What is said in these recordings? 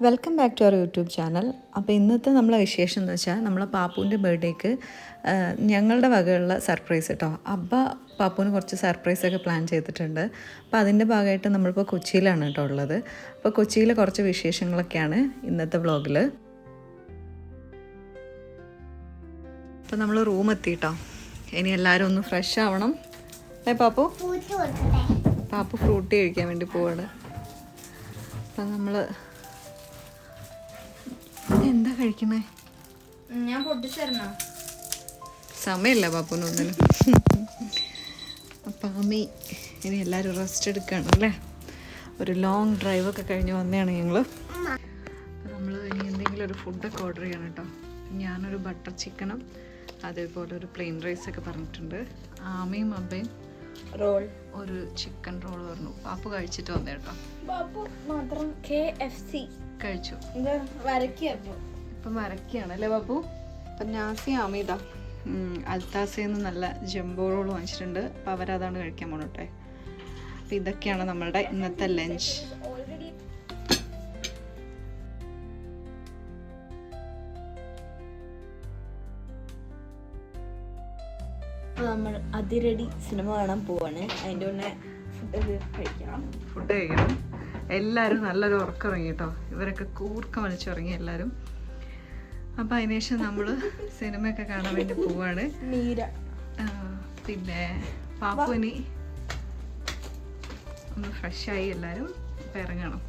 Welcome back to our YouTube channel. അപ്പോൾ ഇന്നത്തെ നമ്മളെ വിശേഷം എന്ന് വെച്ചാൽ നമ്മളെ പാപ്പുവിൻ്റെ ബർത്ത്ഡേക്ക് ഞങ്ങളുടെ വകയുള്ള സർപ്രൈസ് കേട്ടോ. അബ്ബ പാപ്പുവിന് കുറച്ച് സർപ്രൈസൊക്കെ പ്ലാൻ ചെയ്തിട്ടുണ്ട്. അപ്പോൾ അതിൻ്റെ ഭാഗമായിട്ട് നമ്മളിപ്പോൾ കൊച്ചിയിലാണ് കേട്ടോ ഉള്ളത്. അപ്പോൾ കൊച്ചിയിലെ കുറച്ച് വിശേഷങ്ങളൊക്കെയാണ് ഇന്നത്തെ വ്ളോഗിൽ. അപ്പോൾ നമ്മൾ റൂം എത്തിയിട്ടോ. ഇനി എല്ലാവരും ഒന്ന് ഫ്രഷ് ആവണം. പാപ്പു ഫ്രൂട്ടി കഴിക്കാൻ വേണ്ടി പോവാണ്. അപ്പം നമ്മൾ എന്താ കഴിക്കണേ? ഞാൻ പൊട്ടിച്ചേരണോ? സമയമില്ല പാപ്പുനൊന്നിനും. അപ്പം അമ്മി ഇനി എല്ലാവരും റെസ്റ്റ് എടുക്കുകയാണ് അല്ലേ. ഒരു ലോങ് ഡ്രൈവൊക്കെ കഴിഞ്ഞ് വന്നതാണ് ഞങ്ങൾ. അപ്പം നമ്മൾ ഇനി എന്തെങ്കിലും ഒരു ഫുഡൊക്കെ ഓർഡർ ചെയ്യണം കേട്ടോ. ഞാനൊരു ബട്ടർ ചിക്കനും അതേപോലെ ഒരു പ്ലെയിൻ റൈസൊക്കെ പറഞ്ഞിട്ടുണ്ട്. ആമയും അബ്ബയും റോൾ, ഒരു ചിക്കൻ റോൾ പറഞ്ഞു. പാപ്പു കഴിച്ചിട്ട് വന്നേ കേട്ടോ. മാത്രം KFC കഴിച്ചു. ഇപ്പം വരയ്ക്കുകയാണ് അല്ലേ പാപ്പു? അപ്പം നാസി ആമിതാ അൽത്താസയിൽ നല്ല ജംബോ റോൾ വാങ്ങിച്ചിട്ടുണ്ട്. അപ്പോൾ അവരതാണ് കഴിക്കാൻ പോകണട്ടെ. അപ്പം ഇതൊക്കെയാണ് നമ്മളുടെ ഇന്നത്തെ ലഞ്ച്. നമ്മൾ അതിരടി സിനിമ കാണാൻ പോവാണ്. അതിൻ്റെ മുന്നേ ഫുഡ് കഴിക്കണം. എല്ലാവരും നല്ലൊരു ഉറക്കമിറങ്ങി കേട്ടോ. ഇവരൊക്കെ കൂർക്കം വലിച്ചിറങ്ങി എല്ലാവരും. അപ്പം അതിനുശേഷം നമ്മൾ സിനിമയൊക്കെ കാണാൻ വേണ്ടി പോവാണ്. പിന്നെ പാപ്പുവിനി ഒന്ന് ഫ്രഷായി എല്ലാവരും ഇപ്പം ഇറങ്ങണം.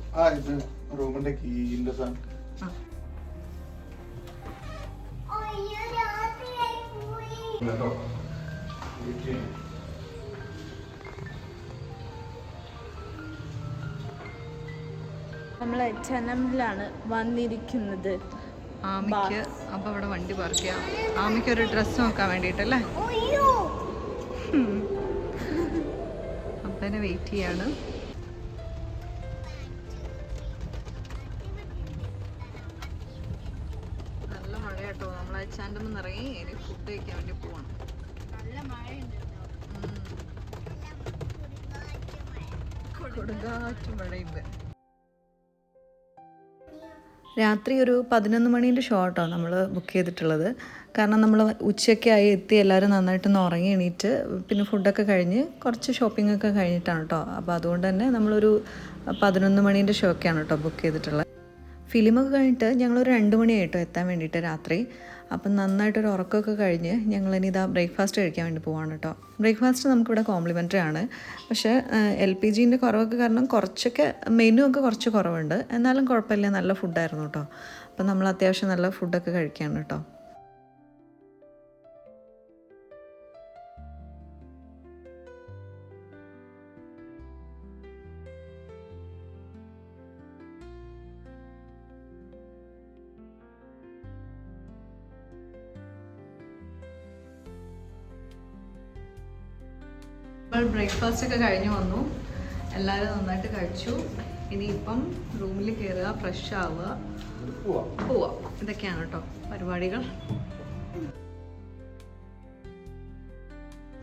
നമ്മൾ ചെന്നമ്മിലാണ് വന്നിരിക്കുന്നത്. ആമിക്ക് അപ്പം അവിടെ വണ്ടി പാർക്ക് ചെയ്യാം. ആമിക്ക് ഒരു ഡ്രസ്സ് നോക്കാൻ വേണ്ടിയിട്ടല്ലേ. അപ്പനെ വെയിറ്റ് ചെയ്യാണ്. നല്ല മഴ കേട്ടോ. നമ്മൾ അച്ഛൻ്റെ ഒന്ന് ഇറങ്ങി ഇനി ഫുഡ് കഴിക്കാൻ വേണ്ടി പോകണം. കൊടുങ്കാറ്റ് മഴയുണ്ട്. രാത്രി ഒരു 11 മണീൻ്റെ ഷോ കേട്ടോ നമ്മൾ ബുക്ക് ചെയ്തിട്ടുള്ളത്. കാരണം നമ്മൾ ഉച്ചയ്ക്കായി എത്തി എല്ലാവരും നന്നായിട്ടൊന്ന് ഉറങ്ങി എണീറ്റ് പിന്നെ ഫുഡൊക്കെ കഴിഞ്ഞ് കുറച്ച് ഷോപ്പിംഗ് ഒക്കെ കഴിഞ്ഞിട്ടാണ് കേട്ടോ. അപ്പോൾ അതുകൊണ്ട് തന്നെ നമ്മളൊരു 11 മണീൻ്റെ ഷോക്കാണ് കേട്ടോ ബുക്ക് ചെയ്തിട്ടുള്ളത്. ഫിലിമൊക്കെ കഴിഞ്ഞിട്ട് ഞങ്ങളൊരു 2 മണിയായിട്ടോ എത്താൻ വേണ്ടിയിട്ട് രാത്രി. അപ്പം നന്നായിട്ടൊരു ഉറക്കമൊക്കെ കഴിഞ്ഞ് ഞങ്ങളിനി ഇതാ ബ്രേക്ക്ഫാസ്റ്റ് കഴിക്കാൻ വേണ്ടി പോവാണ് കേട്ടോ. ബ്രേക്ക്ഫാസ്റ്റ് നമുക്കിവിടെ കോംപ്ലിമെൻ്ററി ആണ്. പക്ഷേ LPGൻ്റെ കുറവൊക്കെ കാരണം കുറച്ചൊക്കെ മെനു ഒക്കെ കുറച്ച് കുറവുണ്ട്. എന്നാലും കുഴപ്പമില്ല, നല്ല ഫുഡായിരുന്നു കേട്ടോ. അപ്പം നമ്മൾ അത്യാവശ്യം നല്ല ഫുഡൊക്കെ കഴിക്കുകയാണ് കേട്ടോ. ഇപ്പോൾ ബ്രേക്ക്ഫാസ്റ്റ് ഒക്കെ കഴിഞ്ഞ് വന്നു. എല്ലാവരും നന്നായിട്ട് കഴിച്ചു. ഇനിയിപ്പം റൂമിൽ കയറുക, ഫ്രഷ് ആവുക, പോവുക. ഇതൊക്കെയാണ് കേട്ടോ പരിപാടികൾ.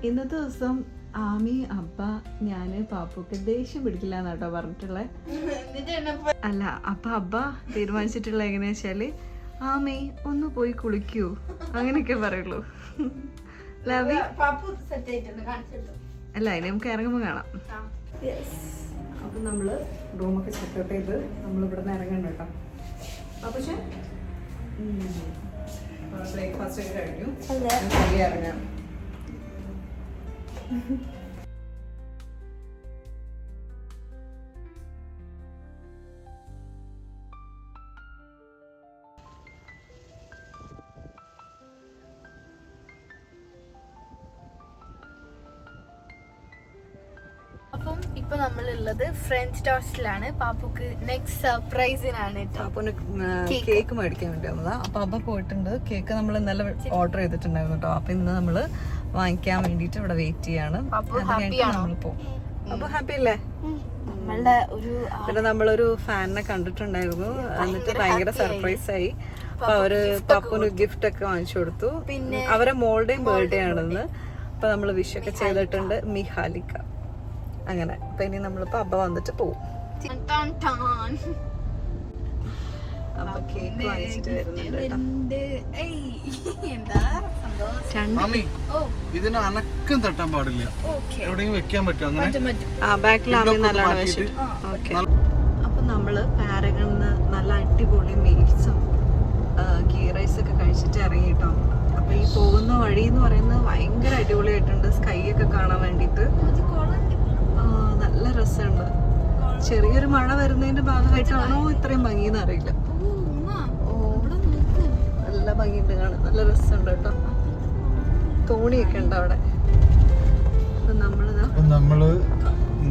ഇന്നത്തെ ദിവസം ആമി, അബ്ബ, ഞാൻ, പാപ്പുക്ക് ദേഷ്യം പിടിക്കില്ല എന്നാട്ടോ പറഞ്ഞിട്ടുള്ളത്. അല്ല, അപ്പം അബ്ബ തീരുമാനിച്ചിട്ടുള്ള എങ്ങനെയാ വെച്ചാല് ആമി ഒന്ന് പോയി കുളിക്കൂ അങ്ങനെയൊക്കെ പറയുള്ളൂ. ലവി അല്ല, ഇനി നമുക്ക് ഇറങ്ങുമ്പോൾ കാണാം. അപ്പം നമ്മൾ റൂമൊക്കെ ചെക്കൗട്ട് ചെയ്ത് നമ്മളിവിടെ നിന്ന് ഇറങ്ങണ്ട കേട്ടോ. പക്ഷേ ബ്രേക്ക്ഫാസ്റ്റ് ഒക്കെ കഴിഞ്ഞു, ഇറങ്ങാം. അപ്പം ഇപ്പൊ നമ്മളുള്ളത് ഫ്രഞ്ച് ടോസ്റ്റിലാണ്. പാപ്പുക്ക് നെക്സ്റ്റ് സർപ്രൈസിനാണ്. പാപ്പുന് കേക്ക് മേടിക്കാൻ വേണ്ടി വന്നതാ. അപ്പൊ അബ്ബ പോയിട്ടുണ്ട്. കേക്ക് നമ്മൾ ഇന്നലെ ഓർഡർ ചെയ്തിട്ടുണ്ടായിരുന്നു കേട്ടോ. അപ്പൊ ഇന്ന് നമ്മള് വാങ്ങിക്കാൻ വേണ്ടിട്ട് ഇവിടെ വെയിറ്റ് ചെയ്യാണ്. നമ്മൾ പോകും. അപ്പൊ ഹാപ്പി അല്ലേ? പിന്നെ നമ്മളൊരു ഫാനിനെ കണ്ടിട്ടുണ്ടായിരുന്നു. എന്നിട്ട് ഭയങ്കര സർപ്രൈസ് ആയി. അപ്പൊ അവര് പാപ്പുന് ഗിഫ്റ്റ് ഒക്കെ വാങ്ങിച്ചു കൊടുത്തു. പിന്നെ അവരെ മോളുടെയും ബർത്ത്ഡേ ആണെന്ന്. അപ്പൊ നമ്മള് വിഷ് ഒക്കെ ചെയ്തിട്ടുണ്ട്. മിഹാലിക്ക അങ്ങനെ. അപ്പൊ ഇനി നമ്മളിപ്പോ അബ്ബ വന്നിട്ട് പോവും. കേക്ക് വാങ്ങിച്ചിട്ട് വരുന്നുണ്ട് കേട്ടോ. എന്താ സന്തോഷം. രണ്ട് മാമി ഇതിന് അനക്കം തട്ടാൻ പാടില്ല, എവിടെയെങ്കിലും വെക്കാൻ പറ്റും അങ്ങനെ. ബാക്കിലാമി നല്ലോണം വെച്ചിട്ട്. ഓക്കെ, അപ്പൊ നമ്മള് പാരഗണിന്ന് നല്ല അടിപൊളി മീൽസും ഗീ റൈസ് ഒക്കെ കഴിച്ചിട്ട് ഇറങ്ങിട്ടോ. അപ്പൊ ഈ പോകുന്ന വഴി എന്ന് പറയുന്നത് ഭയങ്കര അടിപൊളിയായിട്ടുണ്ട്, സ്കൈ ഒക്കെ കാണാൻ വേണ്ടിട്ട് നല്ല രസമുണ്ട്. ചെറിയൊരു മഴ വരുന്നതിന്റെ ഭാഗമായിട്ടാണോ ഇത്രയും ഭംഗിന്ന് അറിയില്ല. നല്ല ഭംഗിയുണ്ട് കാണാൻ, നല്ല രസമുണ്ട് കേട്ടോ. തോണിയൊക്കെ ഉണ്ട് അവിടെ. നമ്മള്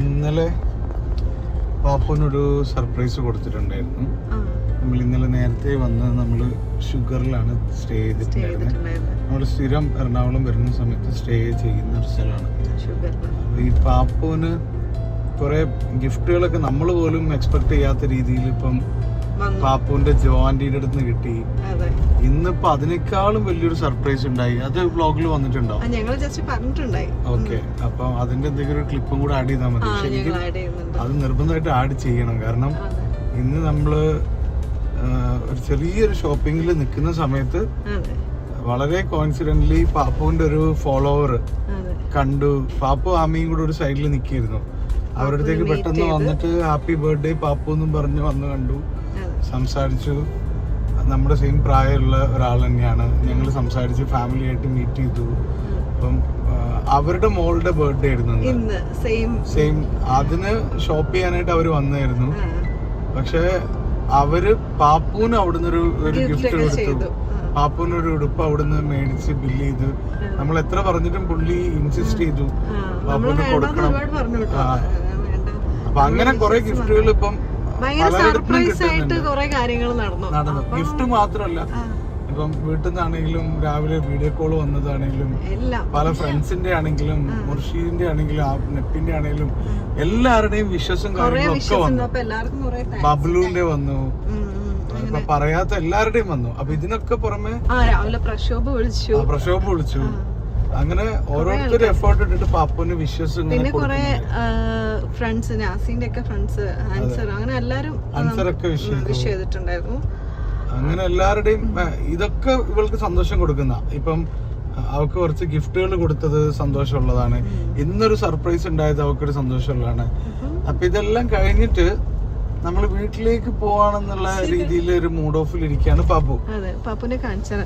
ഇന്നലെ പാപ്പനൊരു സർപ്രൈസ് കൊടുത്തിട്ടുണ്ടായിരുന്നു. നമ്മൾ ഇന്നലെ നേരത്തെ വന്ന് നമ്മള് ഷുഗറിലാണ് സ്റ്റേ ചെയ്തിട്ടുണ്ടായിരുന്നത്. നമ്മൾ സ്ഥിരം എറണാകുളം വരുന്ന സമയത്ത് സ്റ്റേ ചെയ്യുന്ന ഒരു സ്ഥലമാണ്. അപ്പൊ ഈ പാപ്പുവിന് കുറെ ഗിഫ്റ്റുകളൊക്കെ നമ്മൾ പോലും എക്സ്പെക്ട് ചെയ്യാത്ത രീതിയിൽ ഇപ്പം പാപ്പുവിന്റെ ജോആന്റിയുടെ അടുത്ത് നിന്ന് കിട്ടി. ഇന്നിപ്പോ അതിനേക്കാളും വലിയൊരു സർപ്രൈസ് ഉണ്ടായി. അത് വ്ളോഗിൽ വന്നിട്ടുണ്ടോ? ഓക്കെ, അപ്പൊ അതിന്റെ എന്തെങ്കിലും ഒരു ക്ലിപ്പും കൂടെ ആഡ് ചെയ്താൽ മതി. ശരിക്കും അത് നിർബന്ധമായിട്ട് ആഡ് ചെയ്യണം. കാരണം ഇന്ന് നമ്മള് ഒരു ചെറിയൊരു ഷോപ്പിങ്ങിൽ നിൽക്കുന്ന സമയത്ത് വളരെ കോൺഫിഡന്റ്ലി പാപ്പുവിന്റെ ഒരു ഫോളോവർ കണ്ടു. പാപ്പു ആമയും കൂടെ ഒരു സൈഡിൽ നിൽക്കിയിരുന്നു. അവരുടെ അടുത്തേക്ക് പെട്ടെന്ന് വന്നിട്ട് ഹാപ്പി ബർത്ത്ഡേ പാപ്പു എന്നും പറഞ്ഞ് വന്ന് കണ്ടു, സംസാരിച്ചു. നമ്മുടെ സെയിം പ്രായമുള്ള ഒരാൾ തന്നെയാണ്. ഞങ്ങൾ സംസാരിച്ച് ഫാമിലി ആയിട്ട് മീറ്റ് ചെയ്തു. അപ്പം അവരുടെ മോളുടെ ബർത്ത്ഡേ ആയിരുന്നു സെയിം. അതിന് ഷോപ്പ് ചെയ്യാനായിട്ട് അവര് വന്നായിരുന്നു. പക്ഷെ അവര് പാപ്പുവിന് അവിടുന്ന് ഒരു ഗിഫ്റ്റ് കൊടുത്തു. പാപ്പുവിന് ഒരു ഉടുപ്പ് അവിടുന്ന് മേടിച്ച് ബില്ല് ചെയ്ത്. നമ്മൾ എത്ര പറഞ്ഞിട്ടും പുള്ളി ഇൻസിസ്റ്റ് ചെയ്തു പാപ്പുവിന് കൊടുക്കണം. അപ്പൊ അങ്ങനെ കുറെ ഗിഫ്റ്റുകൾ ഇപ്പം നടന്നു. ഗിഫ്റ്റ് മാത്രമല്ല, ഇപ്പം വീട്ടിൽ നിന്നാണെങ്കിലും രാവിലെ വീഡിയോ കോൾ വന്നതാണെങ്കിലും പല ഫ്രണ്ട്സിന്റെ ആണെങ്കിലും മുർഷീദിന്റെ ആണെങ്കിലും നെപ്പിന്റെ ആണെങ്കിലും എല്ലാവരുടെയും വിശ്വസും കാര്യങ്ങളൊക്കെ വന്നു. ബബ്ലുവിന്റെ വന്നു, ഇപ്പൊ പറയാത്ത എല്ലാവരുടെയും വന്നു. അപ്പൊ ഇതിനൊക്കെ പുറമെ പ്രക്ഷോഭ വിളിച്ചു. അങ്ങനെ ഓരോരുത്തരും എഫേർട്ട് ഇട്ടിട്ട് പാപ്പുവിന് വിശ്വസം. പിന്നെ കുറെ ഫ്രണ്ട്സ്, നാസിന്റെ ഒക്കെ ഫ്രണ്ട്സ്, ആൻസർ, അങ്ങനെ എല്ലാരും ആൻസറൊക്കെ വിഷ് ചെയ്തിട്ടുണ്ടായിരുന്നു. അങ്ങനെ എല്ലാവരുടെയും ഇതൊക്കെ ഇവൾക്ക് സന്തോഷം കൊടുക്കുന്ന. ഇപ്പം അവൾക്ക് കുറച്ച് ഗിഫ്റ്റുകൾ കൊടുത്തത് സന്തോഷമുള്ളതാണ്. ഇന്നൊരു സർപ്രൈസ് ഉണ്ടായത് അവൾക്കൊരു സന്തോഷമുള്ളതാണ്. അപ്പൊ ഇതെല്ലാം കഴിഞ്ഞിട്ട് നമ്മൾ വീട്ടിലേക്ക് പോവാണെന്നുള്ള രീതിയിൽ ഒരു മൂഡ് ഓഫിൽ ഇരിക്കുകയാണ് പാപ്പു. പാപ്പുനെ കാണിച്ചത്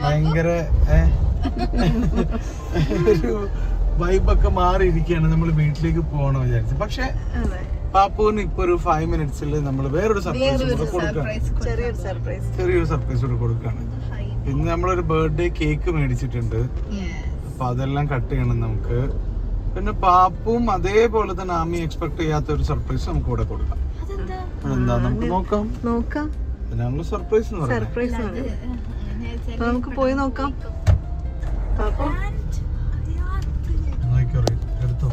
ഭയങ്കര ഒരു വൈബൊക്കെ മാറിയിരിക്കുകയാണ്. നമ്മൾ വീട്ടിലേക്ക് പോകണം വിചാരിച്ചു. പക്ഷെ പാപ്പുവിന് ഇപ്പൊ ഒരു 5 മിനിറ്റ്സിൽ നമ്മൾ വേറൊരു സർപ്രൈസ് കൊടുക്കുകയാണ്. ചെറിയൊരു സർപ്രൈസ് കൂടെ കൊടുക്കുകയാണ്. ഇന്ന് നമ്മളൊരു ബർത്ത്ഡേ കേക്ക് മേടിച്ചിട്ടുണ്ട്. അപ്പൊ അതെല്ലാം കട്ട് ചെയ്യണം നമുക്ക്. പിന്നെ പാപ്പും അതേപോലെ തന്നെ ആമി എക്സ്പെക്ട് ചെയ്യാത്ത ഒരു സർപ്രൈസ് നമുക്ക് ഇവിടെ കൊടുക്കാം. അതെന്താ നമുക്ക് നോക്കാം. അതിനാണല്ലോ സർപ്രൈസ് എന്ന് പറയുന്നത്. നമുക്ക് പോയി നോക്കാം. എടുത്തോ.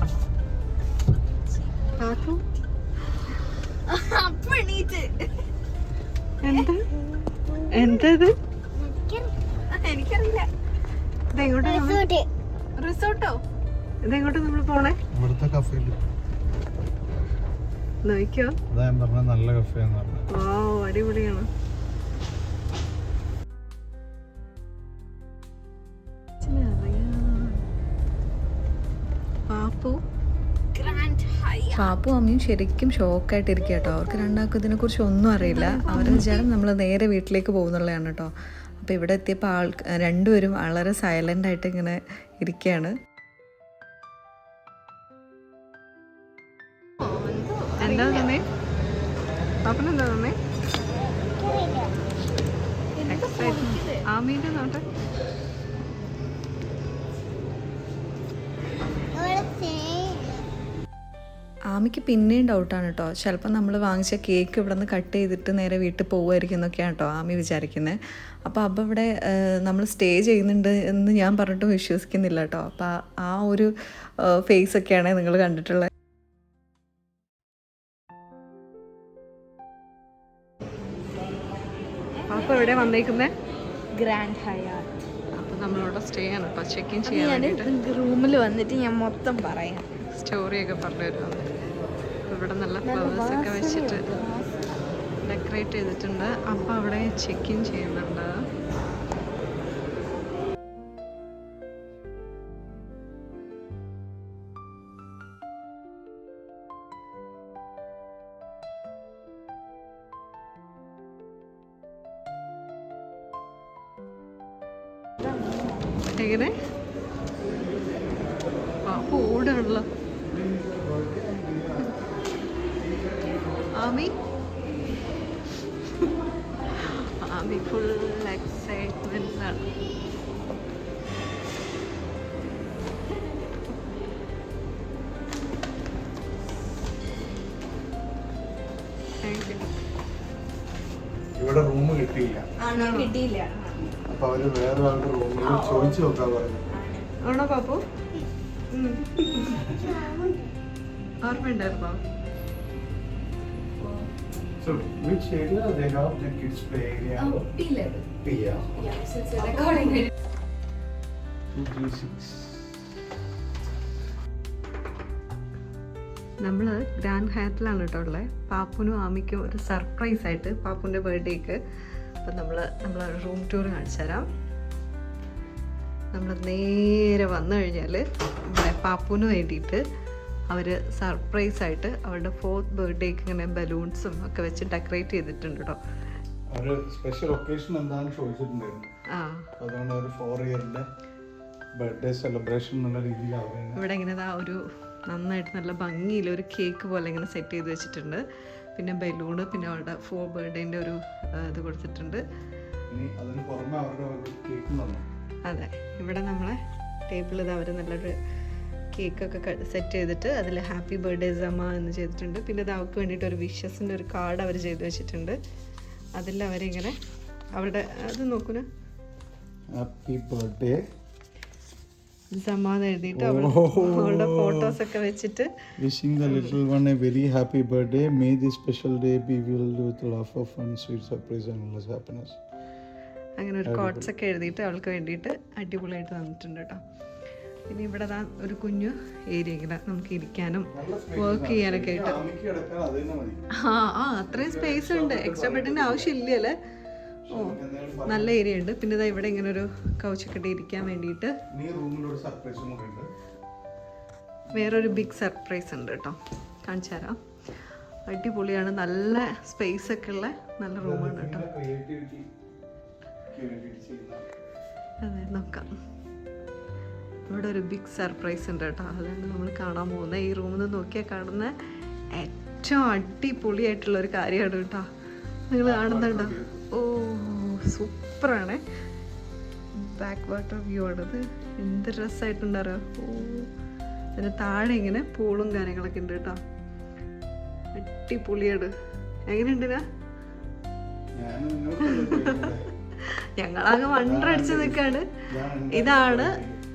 എന്തത്? എനിക്കറിയില്ല. റിസോർട്ടോ? ഇതെങ്ങോട്ടാ നമ്മൾ പോണേ? ഇവിടുത്തെ കഫേല്. നോക്കിയോ, അതാ ഞാൻ പറഞ്ഞ നല്ല കഫേന്ന് പറഞ്ഞത്. അടിപൊളിയാണ്. പാപ്പു അമ്മയും ശരിക്കും ഷോക്കായിട്ടിരിക്കുക കേട്ടോ. അവർക്ക് രണ്ടാൾക്കും ഇതിനെക്കുറിച്ച് ഒന്നും അറിയില്ല. അവരുടെ വിചാരം നമ്മൾ നേരെ വീട്ടിലേക്ക് പോകുന്നുള്ളതാണ് കേട്ടോ. അപ്പോൾ ഇവിടെ എത്തിയപ്പോൾ രണ്ടുപേരും വളരെ സൈലൻ്റ് ആയിട്ട് ഇങ്ങനെ ഇരിക്കുകയാണ്. എന്താ തന്നെ പാപ്പനെന്താ തന്നെ ആമീൻ്റെ നോട്ടെ. ആമിക്ക് പിന്നെയും ഡൗട്ടാണ് കേട്ടോ. ചിലപ്പോൾ നമ്മൾ വാങ്ങിച്ച കേക്ക് ഇവിടെ നിന്ന് കട്ട് ചെയ്തിട്ട് നേരെ വീട്ടിൽ പോകുമായിരിക്കും എന്നൊക്കെയാണ് കേട്ടോ ആമി വിചാരിക്കുന്നത്. അപ്പോൾ ഇവിടെ നമ്മൾ സ്റ്റേ ചെയ്യുന്നുണ്ട് എന്ന് ഞാൻ പറഞ്ഞിട്ടും വിശ്വസിക്കുന്നില്ല കേട്ടോ. അപ്പോൾ ആ ഒരു ഫേസൊക്കെയാണ് നിങ്ങൾ കണ്ടിട്ടുള്ളത്. അപ്പോൾ എവിടെ വന്നേക്കുന്നത്? ഗ്രാൻഡ് ഹയാത്ത്. അപ്പോൾ നമ്മളിവിടെ സ്റ്റേ ആണ് കേട്ടോ. ചെക്ക് ഇൻ ചെയ്യാൻ റൂമിൽ വന്നിട്ട് ഞാൻ മൊത്തം പറയാം. സ്റ്റോറിയൊക്കെ പറഞ്ഞു തരുന്നത്. ഇവിടെ നല്ല ഫ്ലവേഴ്സൊക്കെ വെച്ചിട്ട് ഡെക്കറേറ്റ് ചെയ്തിട്ടുണ്ട്. അപ്പം അവിടെ ചെക്ക് ഇൻ ചെയ്യുന്നുണ്ട്. എങ്ങനെ പാപ്പ ഓടാണല്ലോ. ആമി ഫുൾ എക്സൈറ്റ്മെന്റ് ആണ്. ഇവിടെ റൂം കിട്ടിയില്ല, കിട്ടിയില്ല. അപ്പൊ അവര് വേറെ ആളുടെ റൂമിൽ ചോദിച്ചു നോക്കാൻ പറഞ്ഞു. ആണോ Pappu? ഓർമ്മയുണ്ടായിരുന്നോ? So which area they have the kids play area? P11. P, yeah. Yeah, so it's a recording. 236. നമ്മൾ ഗ്രാൻഡ് ഹയറ്റിലാണ് കേട്ടോ ഉള്ളത്. പാപ്പുനും ആമിക്കും ഒരു സർപ്രൈസ് ആയിട്ട് പാപ്പുൻ്റെ ബർത്ത്ഡേക്ക് അപ്പം നമ്മൾ റൂം ടൂർ കാണിച്ചു തരാം. നമ്മൾ നേരെ വന്നു കഴിഞ്ഞാൽ ഇവിടെ പാപ്പുവിന് വേണ്ടിയിട്ട് അവർ സർപ്രൈസ് ആയിട്ട് അവരുടെ 4th ബർത്ത്ഡേക്ക് ഇങ്ങനെ ബലൂൺസും ഒക്കെ വെച്ച് ഡെക്കറേറ്റ് ചെയ്തിട്ടുണ്ട് കേട്ടോ. ഒരു സ്പെഷ്യൽ ഒക്കേഷൻ എന്താണെന്ന് ചോദിച്ചിട്ടുണ്ടായിരുന്നു. അതുകൊണ്ട് ഒരു 4 ഇയറിന്റെ ബർത്ത്ഡേ സെലിബ്രേഷൻ എന്നുള്ള രീതിയിൽ ഇവിടെ ഇങ്ങനെ ഒരു നന്നായിട്ട് നല്ല ഭംഗിയിൽ ഒരു കേക്ക് പോലെ ഇങ്ങനെ സെറ്റ് ചെയ്ത് വെച്ചിട്ടുണ്ട്. പിന്നെ ബലൂണ്, പിന്നെ അവരുടെ 4 ബർത്ത്ഡേൻ്റെ ഒരു ഇത് കൊടുത്തിട്ടുണ്ട്. അതെ, ഇവിടെ നമ്മളെ ടേബിളിൽ അവർ നല്ലൊരു കേക്കൊക്കെ സെറ്റ് ചെയ്തിട്ട് അതിൽ ഹാപ്പി ബർത്ത്ഡേ സമ്മ എന്ന് ചെയ്തിട്ടുണ്ട്. പിന്നെ അത് അവർക്ക് വേണ്ടിയിട്ട് ഒരു വിഷസിൻ്റെ ഒരു കാർഡ് അവർ ചെയ്ത് വെച്ചിട്ടുണ്ട്. അതിൽ അവരിങ്ങനെ അവരുടെ അത് നോക്കൂല ഹാപ്പി ബർത്ത്ഡേ സമ്മാനം എഴുതിയിട്ട് അവളുടെ ഫോട്ടോസ് ഒക്കെ വെച്ചിട്ട് wishing the little one a very happy birthday, may this special day be filled with laughter, fun, sweet surprise and endless happiness. അങ്ങനെ ഒരു കോട്ട്സ് ഒക്കെ എഴുതിയിട്ട് അവൾക്ക് വേണ്ടിയിട്ട് അടിപൊളിയായിട്ട് തന്നിട്ടുണ്ട് കേട്ടോ. പിന്നെ ഇവിടെ ഒരു കുഞ്ഞു ഏരിയ ഇങ്ങനെ നമുക്ക് ഇരിക്കാനും വർക്ക് ചെയ്യാനൊക്കെ ആയിട്ട് അത്രയും സ്പേസ് ഉണ്ട്. എക്സ്ട്രാ ബെഡിൻ്റെ ആവശ്യമില്ലല്ലേ. ഓ, നല്ല ഏരിയ ഉണ്ട്. പിന്നെ ഇതാ ഇവിടെ ഇങ്ങനെ ഒരു കൗച്ചൊക്കെ ഇരിക്കാൻ വേണ്ടിയിട്ട് വേറൊരു ബിഗ് സർപ്രൈസ് ഉണ്ട് കേട്ടോ, കാണിച്ചു തരാം. അടിപൊളിയാണ്, നല്ല സ്പേസ് ഒക്കെ ഉള്ള നല്ല റൂമാണ് കേട്ടോ. അതെ, നോക്കാം. ഇവിടെ ഒരു ബിഗ് സർപ്രൈസ് ഉണ്ട് കേട്ടോ, അതാണ് നമ്മൾ കാണാൻ പോകുന്നത്. ഈ റൂമിൽ നിന്ന് നോക്കിയാൽ കാണുന്ന ഏറ്റവും അടിപൊളിയായിട്ടുള്ള ഒരു കാര്യമാണ് കേട്ടോ. നിങ്ങൾ കാണുന്നുണ്ടോ? ഓ, സൂപ്പറാണ്. ബാക്ക് വാട്ടർ വ്യൂ ആണത്. എന്ത് രസമായിട്ടുണ്ടോ. ഓ, അതിന് താഴെ ഇങ്ങനെ പൂളും കാര്യങ്ങളൊക്കെ ഉണ്ട് കേട്ടോ. അടിപൊളിയാണ്. എങ്ങനെയുണ്ട്? ഞങ്ങളാകെ വണ്ടടിച്ച് നിൽക്കാണ്. ഇതാണ്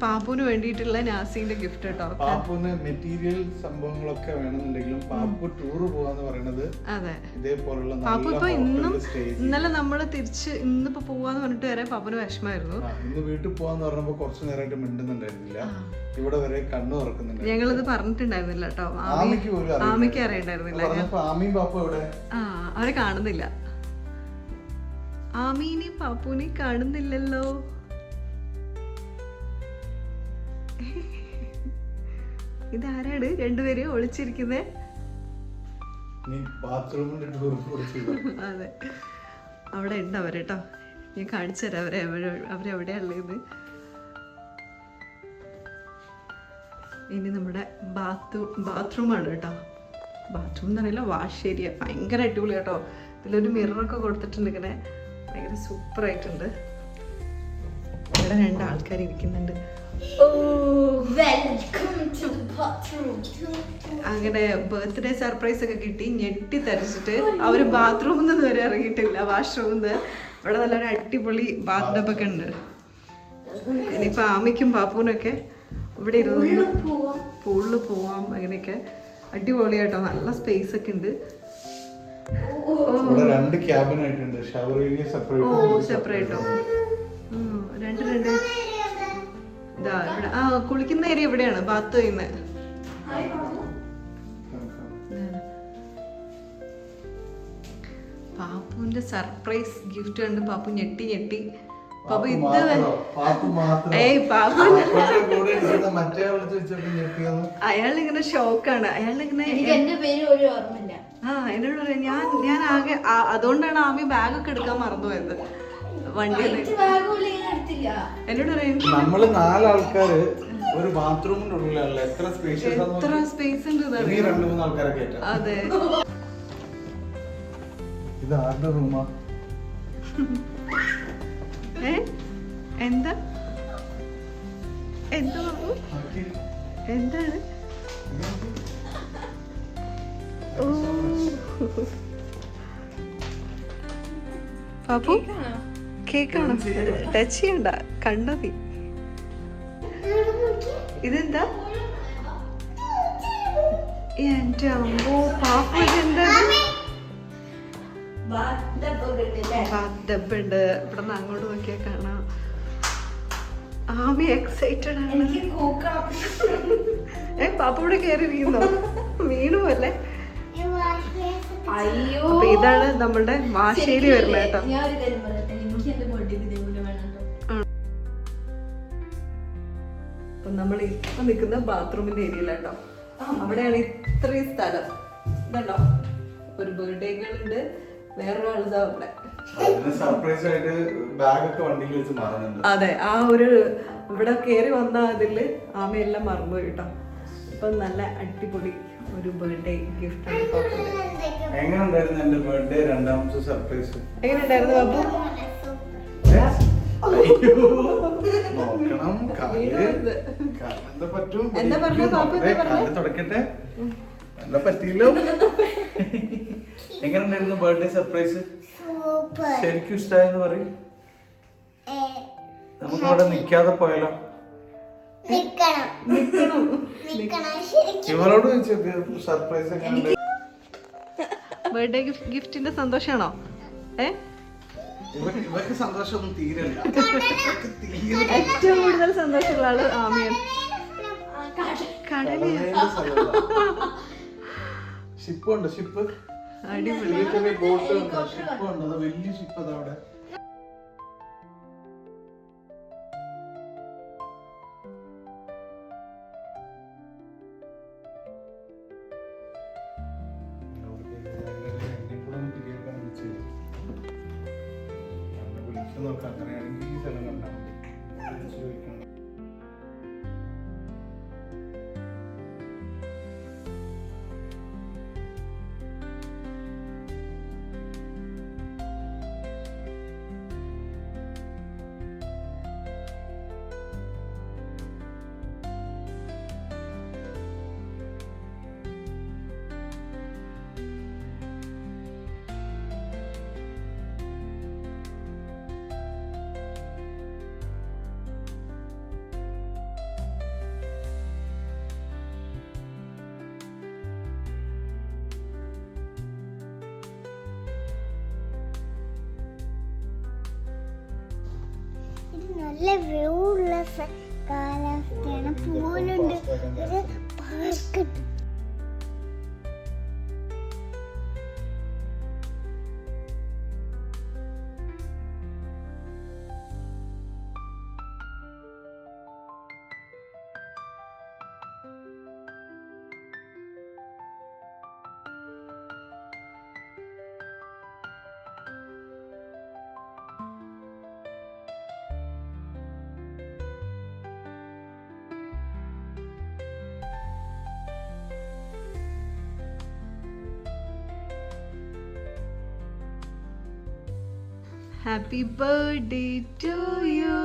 പാപ്പുവിന് വേണ്ടിയിട്ടുള്ള നാസിന്റെ ഗിഫ്റ്റ് കേട്ടോ. പാപ്പുവിന് മെറ്റീരിയൽ സംഭവങ്ങളൊക്കെ വേണമെന്നുണ്ടെങ്കിലും പാപ്പു ടൂർ പോവാന്ന് പറയുന്നത് അതെ ഇതേപോലുള്ള പാപ്പു ഇപ്പൊ ഇന്നലെ നമ്മള് ഇന്നിപ്പോ പോവാന്ന് പറഞ്ഞിട്ട് വരെ പാപ്പുന് വിഷമായിരുന്നു. ഇന്ന് വീട്ടിൽ പോവാന്ന് പറഞ്ഞപ്പോ കുറച്ചു നേരമായിട്ട് മിണ്ടുന്നുണ്ടായിരുന്നില്ല. ഇവിടെ വരെ കണ്ണു തുറക്കുന്നുണ്ട്. ഞങ്ങളിത് പറഞ്ഞിട്ടുണ്ടായിരുന്നില്ല കേട്ടോ. ആമിക്ക് അറിയണ്ടായിരുന്നില്ല. ആമിയും പാപ്പു എവിടെ? അവരെ കാണുന്നില്ല. ആമീനെയും പാപ്പുവിനെയും കാണുന്നില്ലല്ലോ. ഇതാരാണ് രണ്ടുപേരും ഒളിച്ചിരിക്കുന്നേ? അതെ, അവിടെ ഉണ്ട് അവര് കേട്ടോ. ഞാൻ കാണിച്ചു തരാം അവരെവിടെയുള്ളത്. ഇനി നമ്മുടെ ബാത്റൂമാണ് കേട്ടോ. ബാത്റൂം എന്ന് പറയില്ല, വാഷ് ഏരിയ. ഭയങ്കര അടിപൊളി കേട്ടോ. ഇതിലൊരു മിററൊക്കെ കൊടുത്തിട്ടുണ്ട്. ഇങ്ങനെ ഭയങ്കര സൂപ്പറായിട്ടുണ്ട്. ഇവിടെ 2 ആൾക്കാർ ഇരിക്കുന്നുണ്ട്. അങ്ങനെ ബർത്ത്ഡേ സർപ്രൈസ് ഒക്കെ കിട്ടി. ഞെട്ടി തരിച്ചിട്ട് അവര് ബാത്റൂമിൽ നിന്ന് വരെ ഇറങ്ങിയിട്ടില്ല, വാഷ്റൂമിൽ നിന്ന്. ഇവിടെ നല്ലൊരു അടിപൊളി ബാത്ത് ടബ് ഒക്കെ ഉണ്ട്. ഇനിയിപ്പോൾ ആമിക്കും പാപ്പൂനൊക്കെ ഇവിടെ ഇരുന്ന് പൂളിൽ പോവാം. അങ്ങനെയൊക്കെ അടിപൊളിയായിട്ടോ. നല്ല സ്പേസ് ഒക്കെ ഉണ്ട്. സെപ്പറേറ്റോ 2 ഇതാ ഇവിടെ. കുളിക്കുന്ന ഏരിയ ഇവിടെയാണ്, ബാത്ത് ചെയ്യുന്നത്. പാപ്പുവിന്റെ സർപ്രൈസ് ഗിഫ്റ്റ് കണ്ട് പാപ്പു ഞെട്ടി ഞെട്ടി. പാപ്പു പാപ്പു ഇത് മാത്രോ? പാപ്പു മാത്രോ? ഏയ് പാപ്പു പാപ്പുവിന്റെ കൂടെ ഇരിക്കുന്ന മറ്റേ ആളെ ചോദിച്ചപ്പോ ഞെട്ടിയെന്ന്. അയാളിങ്ങനെ ഷോക്കാണ്. അയാളിങ്ങനെ എനിക്ക് എന്റെ പേര് ഒരു ഓർമ്മയില്ല. എന്നോട് പറയാം ഞാൻ ആകെ അതുകൊണ്ടാണ് ആമി ബാഗൊക്കെ എടുക്കാൻ മറന്നുപോയത് വണ്ടിയിൽ. എന്നോട് പറയാം നമ്മള് 4 ആൾക്കാര് ഒരു ബാത്റൂമിന്റെ ഉള്ളിലല്ല, എത്ര സ്പേഷ്യസ് എത്ര സ്പേസ് ഉണ്ട് ഈ 2-3 ആൾക്കാരെ കയറ്റാം. അതെ. ഇത് ആരുടെ റൂമാ? എന്താ എന്താ പാപ്പു? എന്താണ്? ഓ പാപ്പു കേക്കാണോ? ടച്ച് ചെയ്യണ്ട, കണ്ടോ നീ? ഇതെന്താ? എന്റെ അമ്മോ പാപ്പു ഇതെന്താണ്? ഡബ്ബുണ്ട്. ഇവിടെ നിന്ന് അങ്ങോട്ട് നോക്കിയാൽ കാണാം. ആമി എക്സൈറ്റഡ് ആണ്. പാപ്പ ഇവിടെ കയറി വീണോ? വീണുമല്ലേ? അയ്യോ, അപ്പൊ ഇതാണ് നമ്മളുടെ മാശേരി വരുന്നത് കേട്ടോ. ഞാനൊരു കാര്യം പറയട്ടെ, എനിക്ക് എന്റെ ബർത്ത്ഡേക്ക് ഇതേപോലെ വേണം. അപ്പൊ നമ്മൾ ഇപ്പൊ നിൽക്കുന്ന ബാത്റൂമിന്റെ ഏരിയയിലാട്ടോ. അവിടെയാണ് ഇത്രയും സ്ഥലം. ഇതുണ്ടോ, ഒരു ബർത്ത്ഡേ ഗേൾ ഉണ്ട്, വേറൊരാളിതാ അവിടെ. സർപ്രൈസ് ആയിട്ട് ബാഗൊക്കെ വണ്ടിയിൽ വെച്ച് മറന്നുണ്ട്. അതെ, ആ ഒരു ഇവിടെ കയറി വന്ന അതില് ആമയെല്ലാം മറന്നു കേട്ടോ. ഇപ്പൊ നല്ല അടിപൊളി ഒരു ബർത്ത്ഡേ ഗിഫ്റ്റ് ആണ് പാപ്പുവിന്റെ. എങ്ങനെ ഉണ്ടായിരുന്നു എന്റെ ബർത്ത്ഡേ രണ്ടാമത്തെ സർപ്രൈസ്? എങ്ങനെ ഉണ്ടായിരുന്നു പാപ്പു? നോക്കണം, എന്താ പറ്റും? എന്താ പറഞ്ഞ പാപ്പു? കാല് തുടക്കട്ടെ, എന്താ പറ്റിയില്ലോ? എങ്ങനെ ഉണ്ടായിരുന്നു ബർത്ത്ഡേ സർപ്രൈസ്? ശരിക്കും ഇഷ്ടമായെന്ന് പറയും. നമുക്ക് ഇവിടെ നിക്കാതെ പോയാലോ? ഇവളോട് ചോദിച്ചു സർപ്രൈസ് എങ്ങനെ? ബർത്ത്ഡേ ഗിഫ്റ്റിന്റെ സന്തോഷാണോ? ഇവർക്ക് സന്തോഷമൊന്നും തീരല്ല. ഏറ്റവും കൂടുതൽ സന്തോഷമുള്ള ആള് ആമിയാണ്. ഷിപ്പ് ഉണ്ട്, ഷിപ്പ്. അടിപൊളി. ബോട്ട് ഉണ്ട്, ഷിപ്പ് ഉണ്ട്. അത് വലിയ ഷിപ്പ് അതവിടെ. നോക്കാം, അങ്ങനെയാണെങ്കിൽ ഈ സ്ഥലം കണ്ടാൽ മതി. ചോദിക്കണം. നല്ല വ്യൂ ഉള്ള കാലാവസ്ഥയാണ്. പൂനുണ്ട്, ഒരു park. Happy birthday to you.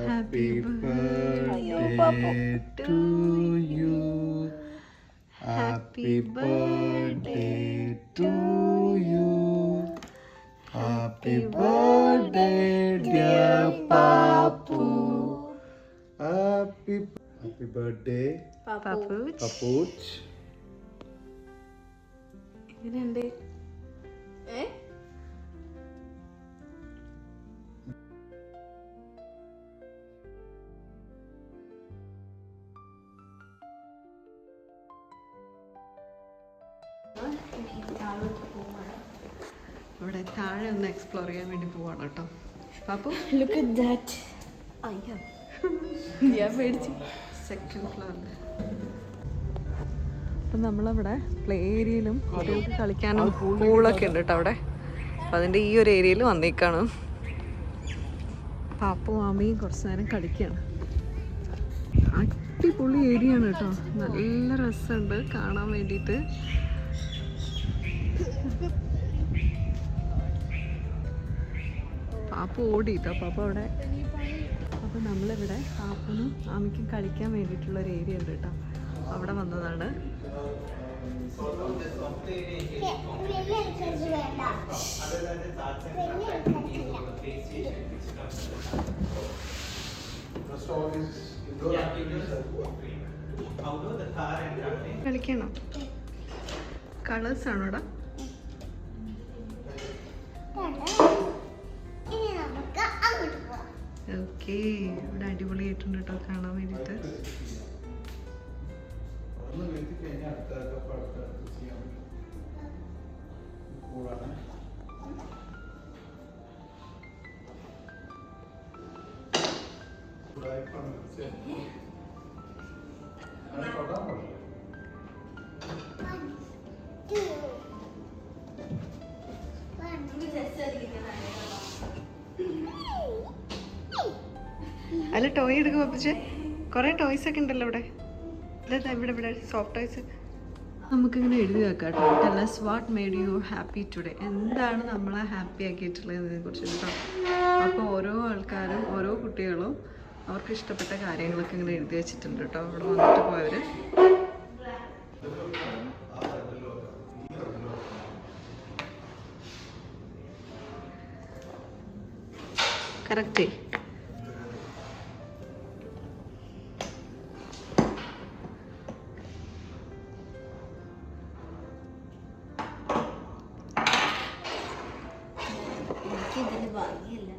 Happy birthday to you. Happy birthday to you. Happy birthday dear Papu. Happy birthday Papuch. Papuch. എങ്ങനെയുണ്ട്? താഴെ ഒന്ന് എക്സ്പ്ലോർ ചെയ്യാൻ വേണ്ടി പോവാണ് കേട്ടോ. Pappu look at that. അയ്യോ ഞാൻ പേടിച്ചു. സെക്കൻഡ് ഫ്ലോറിൽ. അപ്പം നമ്മളവിടെ പ്ലേ ഏരിയയിലും കുട്ടികൾക്ക് കളിക്കാനും പൂളൊക്കെ ഉണ്ട് കേട്ടോ അവിടെ. അപ്പം അതിൻ്റെ ഈ ഒരു ഏരിയയിൽ വന്നേക്കാണ്. പാപ്പും മാമിയും കുറച്ച് നേരം കളിക്കുകയാണ്. അടിപൊളി ഏരിയ ആണ് കേട്ടോ, നല്ല രസമുണ്ട് കാണാൻ വേണ്ടിയിട്ട്. പാപ്പ ഓടിയിട്ടോ, പാപ്പ അവിടെ. അപ്പോൾ നമ്മളിവിടെ പാപ്പനും ആമിക്കും കളിക്കാൻ വേണ്ടിയിട്ടുള്ളൊരു ഏരിയ ഉണ്ട് കേട്ടോ, അവിടെ വന്നതാണ്. കളിക്കണോ? കളേഴ്സ് ആണോ ഇവിടെ? ഓക്കെ, ഇവിടെ അടിപൊളിയായിട്ടുണ്ട് കേട്ടോ കാണാൻ വേണ്ടിയിട്ട്. അല്ല ടോയ് എടുക്കുക പപ്പിച്ചേ, കുറേ ടോയ്സ് ഒക്കെ ഉണ്ടല്ലോ ഇവിടെ. ഇതാ ഇവിടെ ഇവിടെ സോഫ്റ്റ് ടോയ്സ്. നമുക്കിങ്ങനെ എഴുതി വെക്കാം കേട്ടോ. Tell us what made you happy today. എന്താണ് നമ്മളെ ഹാപ്പി ആക്കിയിട്ടുള്ളതിനെ കുറിച്ച് കേട്ടോ. അപ്പോൾ ഓരോ ആൾക്കാരും ഓരോ കുട്ടികളും അവർക്ക് ഇഷ്ടപ്പെട്ട കാര്യങ്ങളൊക്കെ ഇങ്ങനെ എഴുതി വെച്ചിട്ടുണ്ട് കേട്ടോ അവിടെ വന്നിട്ട് പോയവർ. കറക്റ്റ്. എനിക്കിതിന് ഭാഗ്യമില്ല.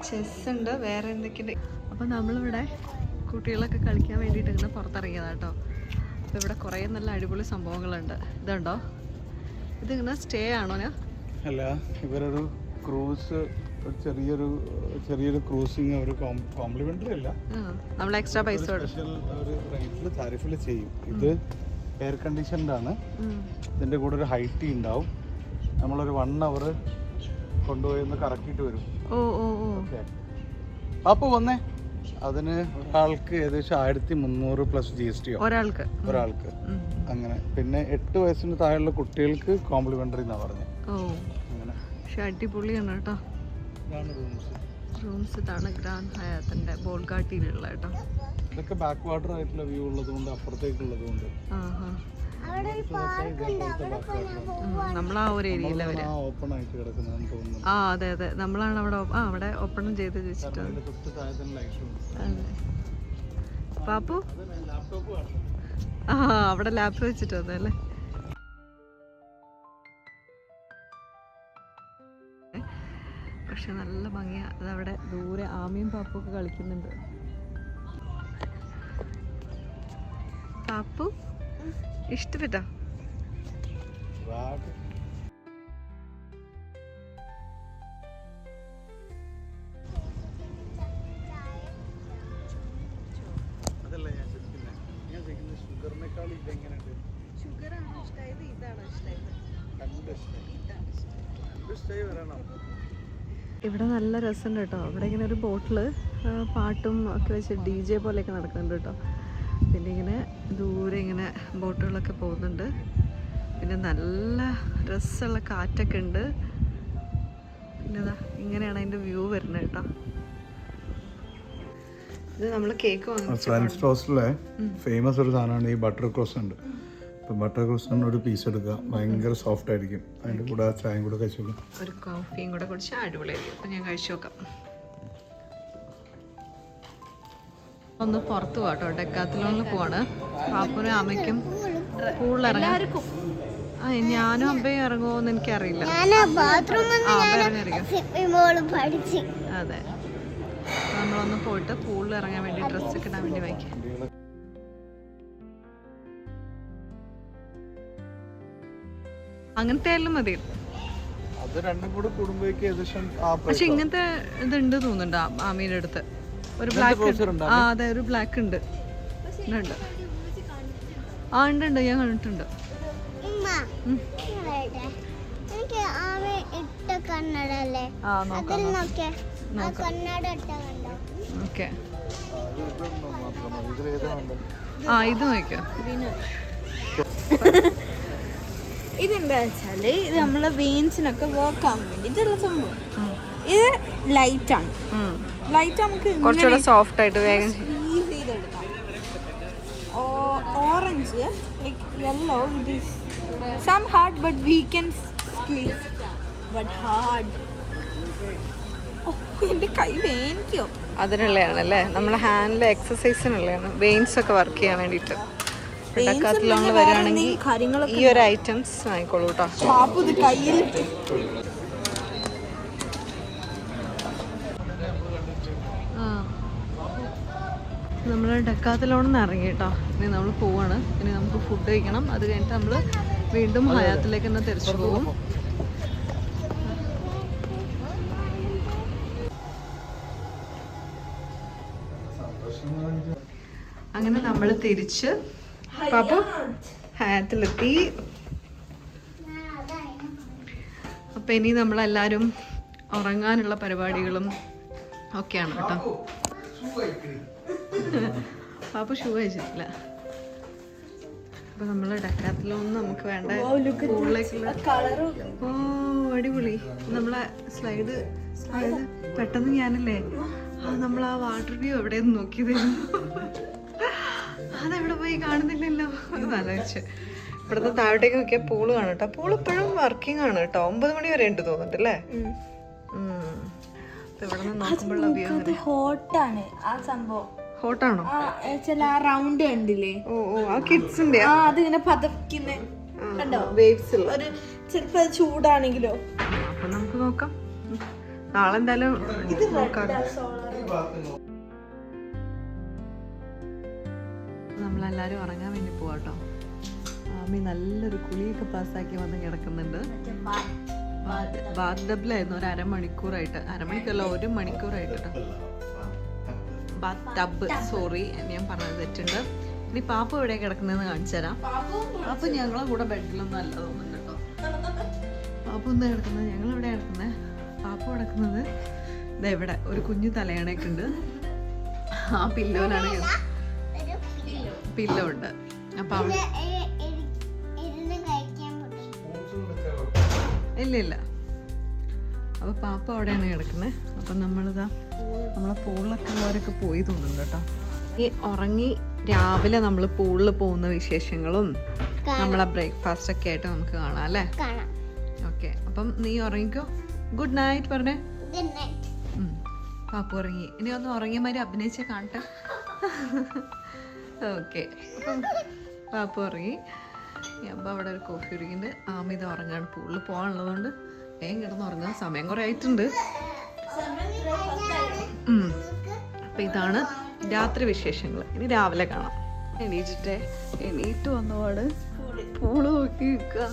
ചെസ് ഉണ്ട്, വേറെ എന്തൊക്കെയുണ്ട്. അപ്പോൾ നമ്മളിവിടെ കുട്ടികളൊക്കെ കളിക്കാൻ വേണ്ടിയിട്ട് ഇങ്ങനെ പുറത്തിറങ്ങിയതാണ് കേട്ടോ. അപ്പോൾ ഇവിടെ കുറേ നല്ല അടിപൊളി സംഭവങ്ങളുണ്ട്. ഇതുണ്ടോ, ഇതിങ്ങനെ സ്റ്റേ ആണോ? അല്ല, ഇവരൊരു ക്രൂസ്, ചെറിയൊരു ക്രൂസിങ് ഒരു കോംപ്ലിമെന്ററി അല്ല, നമ്മൾ എക്സ്ട്രാ പൈസ സ്പെഷ്യൽ ഒരു റേറ്റിൽ താരിഫിൽ ചെയ്യും. ഇത് എയർ കണ്ടീഷൻഡ് ആണ്. ഇതിൻ്റെ കൂടെ ഒരു ഹൈറ്റ് ഉണ്ടാവും. നമ്മളൊരു 1 hour കൊണ്ടുപോയി ഒന്ന് കറക്കിയിട്ട് വരും. ഓക്കെ, അപ്പോൾ വന്നേ. അതിന് ഒരാൾക്ക് ഏകദേശം 1300 പ്ലസ് GST ഒരാൾക്ക്. അങ്ങനെ പിന്നെ 8 വയസ്സിന് താഴെയുള്ള കുട്ടികൾക്ക് കോംപ്ലിമെന്ററി എന്നാ പറഞ്ഞത്. അങ്ങനെ പക്ഷെ അടിപൊളിയാണ് കേട്ടോ. റൂംസ് ഇതാണ് ഗ്രാൻഡ് ഹയാത്തിന്റെ ബോൾഗാട്ടിയിലുള്ള കേട്ടോ. ഇതൊക്കെ ബാക്ക് വാട്ടർ ആയിട്ടുള്ള വ്യൂ ഉള്ളതുകൊണ്ട് അപ്പുറത്തേക്കുള്ളതുകൊണ്ട് നമ്മളാ ഒരു ഏരിയയിൽ അവര് ഓപ്പൺ ആയിട്ട് കിടക്കുന്നതെന്ന് തോന്നുന്നു. അതെ അതെ, നമ്മളാണ് അവിടെ അവിടെ ഓപ്പൺ ചെയ്ത് വെച്ചിട്ട്. അതെ പാപ്പു, അവിടെ ലാപ്പ് വെച്ചിട്ട് വന്നല്ലേ. പക്ഷെ നല്ല ഭംഗിയാ. അതവിടെ ദൂരെ ആമയും പാപ്പും ഒക്കെ കളിക്കുന്നുണ്ട്. പാപ്പു ഇഷ്ടപ്പെട്ടോ? ഷുഗറാണോ ഇഷ്ടമായത്, ഇതാണോ ഇഷ്ടമായത്? ഇവിടെ നല്ല രസമുണ്ട് കേട്ടോ. ഇവിടെ ഇങ്ങനെ ഒരു ബോട്ടിൽ പാട്ടും ഒക്കെ വെച്ച് DJ പോലെയൊക്കെ നടക്കുന്നുണ്ട് കേട്ടോ. പിന്നെ ഇങ്ങനെ ദൂരെ ഇങ്ങനെ ബോട്ടുകളൊക്കെ പോകുന്നുണ്ട്. പിന്നെ നല്ല രസമുള്ള കാറ്റൊക്കെ ഉണ്ട്. പിന്നെ ഇതാ ഇങ്ങനെയാണ് അതിൻ്റെ വ്യൂ വരുന്നത് കേട്ടോ. ഇത് നമ്മൾ കേക്ക് വാങ്ങി ഫ്രഞ്ച് ടോസ്റ്റിലെ ഫേമസ് ഒരു സാധനമാണ് ഈ ബട്ടർ ക്രോസന്റ്. ഇപ്പം ബട്ടർ ക്രോസന്റ് ഒരു പീസ് എടുക്കുക, ഭയങ്കര സോഫ്റ്റ് ആയിരിക്കും. അതിൻ്റെ കൂടെ ചായയും കൂടെ കഴിച്ചോളൂ. ഒരു കോഫിയും കൂടെ കുടിച്ചാൽ അടിപൊളിയായിരിക്കും. അപ്പം ഞാൻ കഴിച്ചു നോക്കാം. ഒന്ന് പുറത്ത് പോകാം കേട്ടോ. ഡെക്കാത്തലോണിൽ പോവാണ്. പാപ്പുനും അമ്മയ്ക്കും പൂളിലിറങ്ങാം. ഞാനും അമ്പയും ഇറങ്ങുമോന്ന് എനിക്കറിയില്ല. ഞാൻ ബാത്റൂമിൽ പഠിച്ചു. അതെ, നമ്മളൊന്ന് പോയിട്ട് പൂളിൽ ഇറങ്ങാൻ വേണ്ടി ഡ്രസ്സൊക്കെ ഇടാൻ വേണ്ടി വായിക്കാം. അങ്ങനത്തെ എല്ലാം മതി. അത് രണ്ടും കൂടെ കൂടുമ്പോഴേക്ക് ഏകദേശം പക്ഷെ ഇങ്ങനത്തെ ഇതുണ്ട് തോന്നുന്നുണ്ട് ആമീൻ്റെ അടുത്ത്. ഒരു ബ്ലാക്ക്, അതെ ഒരു ബ്ലാക്ക് ഉണ്ട്. ഉണ്ട് ഞാൻ കണ്ടിട്ടുണ്ട്. എനിക്ക് ഇട്ട കണ്ണടല്ലേ കണ്ണട ഇട്ട കണ്ടോ? ഓക്കെ, ഇത് നോക്കിയോ. ഇതെന്താ വെച്ചാല് ഇത് നമ്മളെ വെയിൻസിനൊക്കെ വർക്ക് ആവാൻ വേണ്ടിട്ടുള്ള സംഭവം. ഇത് ലൈറ്റാണ്. ലൈറ്റ് നമുക്ക് കുറച്ചുകൂടെ സോഫ്റ്റ് ആയിട്ട് വേഗം സ്ക്വീസ് ചെയ്തെടുക്കാം. Orange like yellow, it is some hard but we can squeeze but hard. എൻ്റെ കൈ വേനിക്കോ. അതിനുള്ളതാണല്ലേ, നമ്മളെ ഹാൻഡിൽ എക്സസൈസിനുള്ളതാണ്, വെയിൻസ് ഒക്കെ വർക്ക് ചെയ്യാൻ വേണ്ടിയിട്ട്. ഡക്കാത്തലോണിൽ വരികയാണെങ്കിൽ ഈ ഒരു ഐറ്റംസ് വാങ്ങിക്കോളൂ കേട്ടോ. കയ്യിൽ നമ്മൾ ഡക്കാത്തലോണിൽ നിന്ന് ഇറങ്ങി കേട്ടോ. ഇനി നമ്മൾ പോവാണ്. ഇനി നമുക്ക് ഫുഡ് കഴിക്കണം. അത് കഴിഞ്ഞിട്ട് നമ്മൾ വീണ്ടും ഹയാത്തിലേക്ക് തന്നെ തിരിച്ചു പോകും. അങ്ങനെ നമ്മൾ തിരിച്ച് പാപ്പു ഹയാത്തിലെത്തി. അപ്പം ഇനി നമ്മളെല്ലാവരും ഉറങ്ങാനുള്ള പരിപാടികളും ഒക്കെയാണ് കേട്ടോ. പാപ്പു ഷൂ കഴിച്ചിട്ടില്ല. അപ്പം നമ്മൾ ഡക്കാത്തലോന്ന് നമുക്ക് വേണ്ട സ്കൂളിലേക്കുള്ള അടിപൊളി നമ്മളെ സ്ലൈഡ് പെട്ടെന്ന് ഞാനല്ലേ നമ്മൾ ആ വാട്ടർ വ്യൂ എവിടെയെന്ന് നോക്കിയതായിരുന്നു. അതെവിടെ പോയി കാണുന്നില്ലല്ലോ എന്ന് ആലോചിച്ച്. ഇവിടുന്ന് താഴോട്ടേക്ക് നോക്കിയാൽ പൂള് കാണും കേട്ടോ. പൂൾ ഇപ്പോഴും വർക്കിംഗ് ആണ് കേട്ടോ. 9 മണി വരെ ഉണ്ട് തോന്നുന്നുണ്ട് അല്ലേ. ഇവിടെ നിന്ന് നോക്കുമ്പോഴുള്ള വ്യൂ ഹോട്ടാണ് ആ സംഭവം. ഹോട്ടാണോ? ആ റൗണ്ട് കണ്ടില്ലേ? ഓ ആ കിഡ്സിന്റെ അതിങ്ങനെ പതപ്പിക്കുന്ന കണ്ടോ വേവ്സ് ഉള്ള. ഒരു ചിലപ്പോ ചൂടാണെങ്കിലോ. അപ്പൊ നമുക്ക് നോക്കാം. നാളെ എന്തായാലും നോക്കാം. നമ്മളെല്ലാരും ഉറങ്ങാൻ വേണ്ടി പോവാട്ടോ. ആമി നല്ലൊരു കുളിയൊക്കെ പാസ്സാക്കി വന്ന് കിടക്കുന്നുണ്ട്. ബാത്ത് ടബിലായിരുന്നു ഒരു അരമണിക്കൂറായിട്ട്. അരമണിക്കൂറല്ല, 1 മണിക്കൂറായിട്ട് കേട്ടോ. ബാത്ത് ടബ്, സോറി ഞാൻ പറഞ്ഞത് തെറ്റുണ്ട്. ഇനി പാപ്പ എവിടെ കിടക്കുന്നതെന്ന് കാണിച്ചു തരാം. പാപ്പ ഞങ്ങളെ കൂടെ ബെഡിലൊന്നും അല്ല തോന്നുന്നുണ്ട് കേട്ടോ. പാപ്പ ഒന്ന് കിടക്കുന്നത്, ഞങ്ങൾ എവിടെ കിടക്കുന്നത്? പാപ്പ കിടക്കുന്നത് ഇതാ ഇവിടെ ഒരു കുഞ്ഞു തലയണയൊക്കെ ഉണ്ട്. ആ പില്ലോയിലാണ്, പില്ലോ ഉണ്ട്. അപ്പൊ അവിടെ ഇല്ല. അപ്പൊ പാപ്പ അവിടെയാണ് കിടക്കുന്നത്. അപ്പൊ നമ്മളിതാ നമ്മളെ പൂളിലൊക്കെ ഉള്ളവരൊക്കെ പോയി തോന്നുന്നുണ്ട് കേട്ടോ. ഈ ഉറങ്ങി രാവിലെ നമ്മൾ പൂളിൽ പോകുന്ന വിശേഷങ്ങളും നമ്മളെ ബ്രേക്ക്ഫാസ്റ്റ് ഒക്കെ ആയിട്ട് നമുക്ക് കാണാം അല്ലേ. ഓക്കെ, അപ്പം നീ ഉറങ്ങിക്കോ. ഗുഡ് നൈറ്റ് പറഞ്ഞേ. പാപ്പ ഉറങ്ങി. ഇനി ഒന്ന് ഉറങ്ങിയ മാതിരി അഭിനയിച്ച കാണട്ടെ. ഓക്കെ, അപ്പം പാപ്പ ഉറങ്ങി. അപ്പം അവിടെ ഒരു കോഫി കുടിക്കുന്നുണ്ട്. ആമിത ഉറങ്ങാണ്. പൂളിൽ പോകാനുള്ളതുകൊണ്ട് വേഗം കിടന്ന് ഉറങ്ങാൻ. സമയം കുറേ ആയിട്ടുണ്ട്. അപ്പം ഇതാണ് രാത്രി വിശേഷങ്ങൾ. ഇനി രാവിലെ കാണാം. എണീറ്റ് വന്നപാട് പൂള് നോക്കി നിൽക്കുക.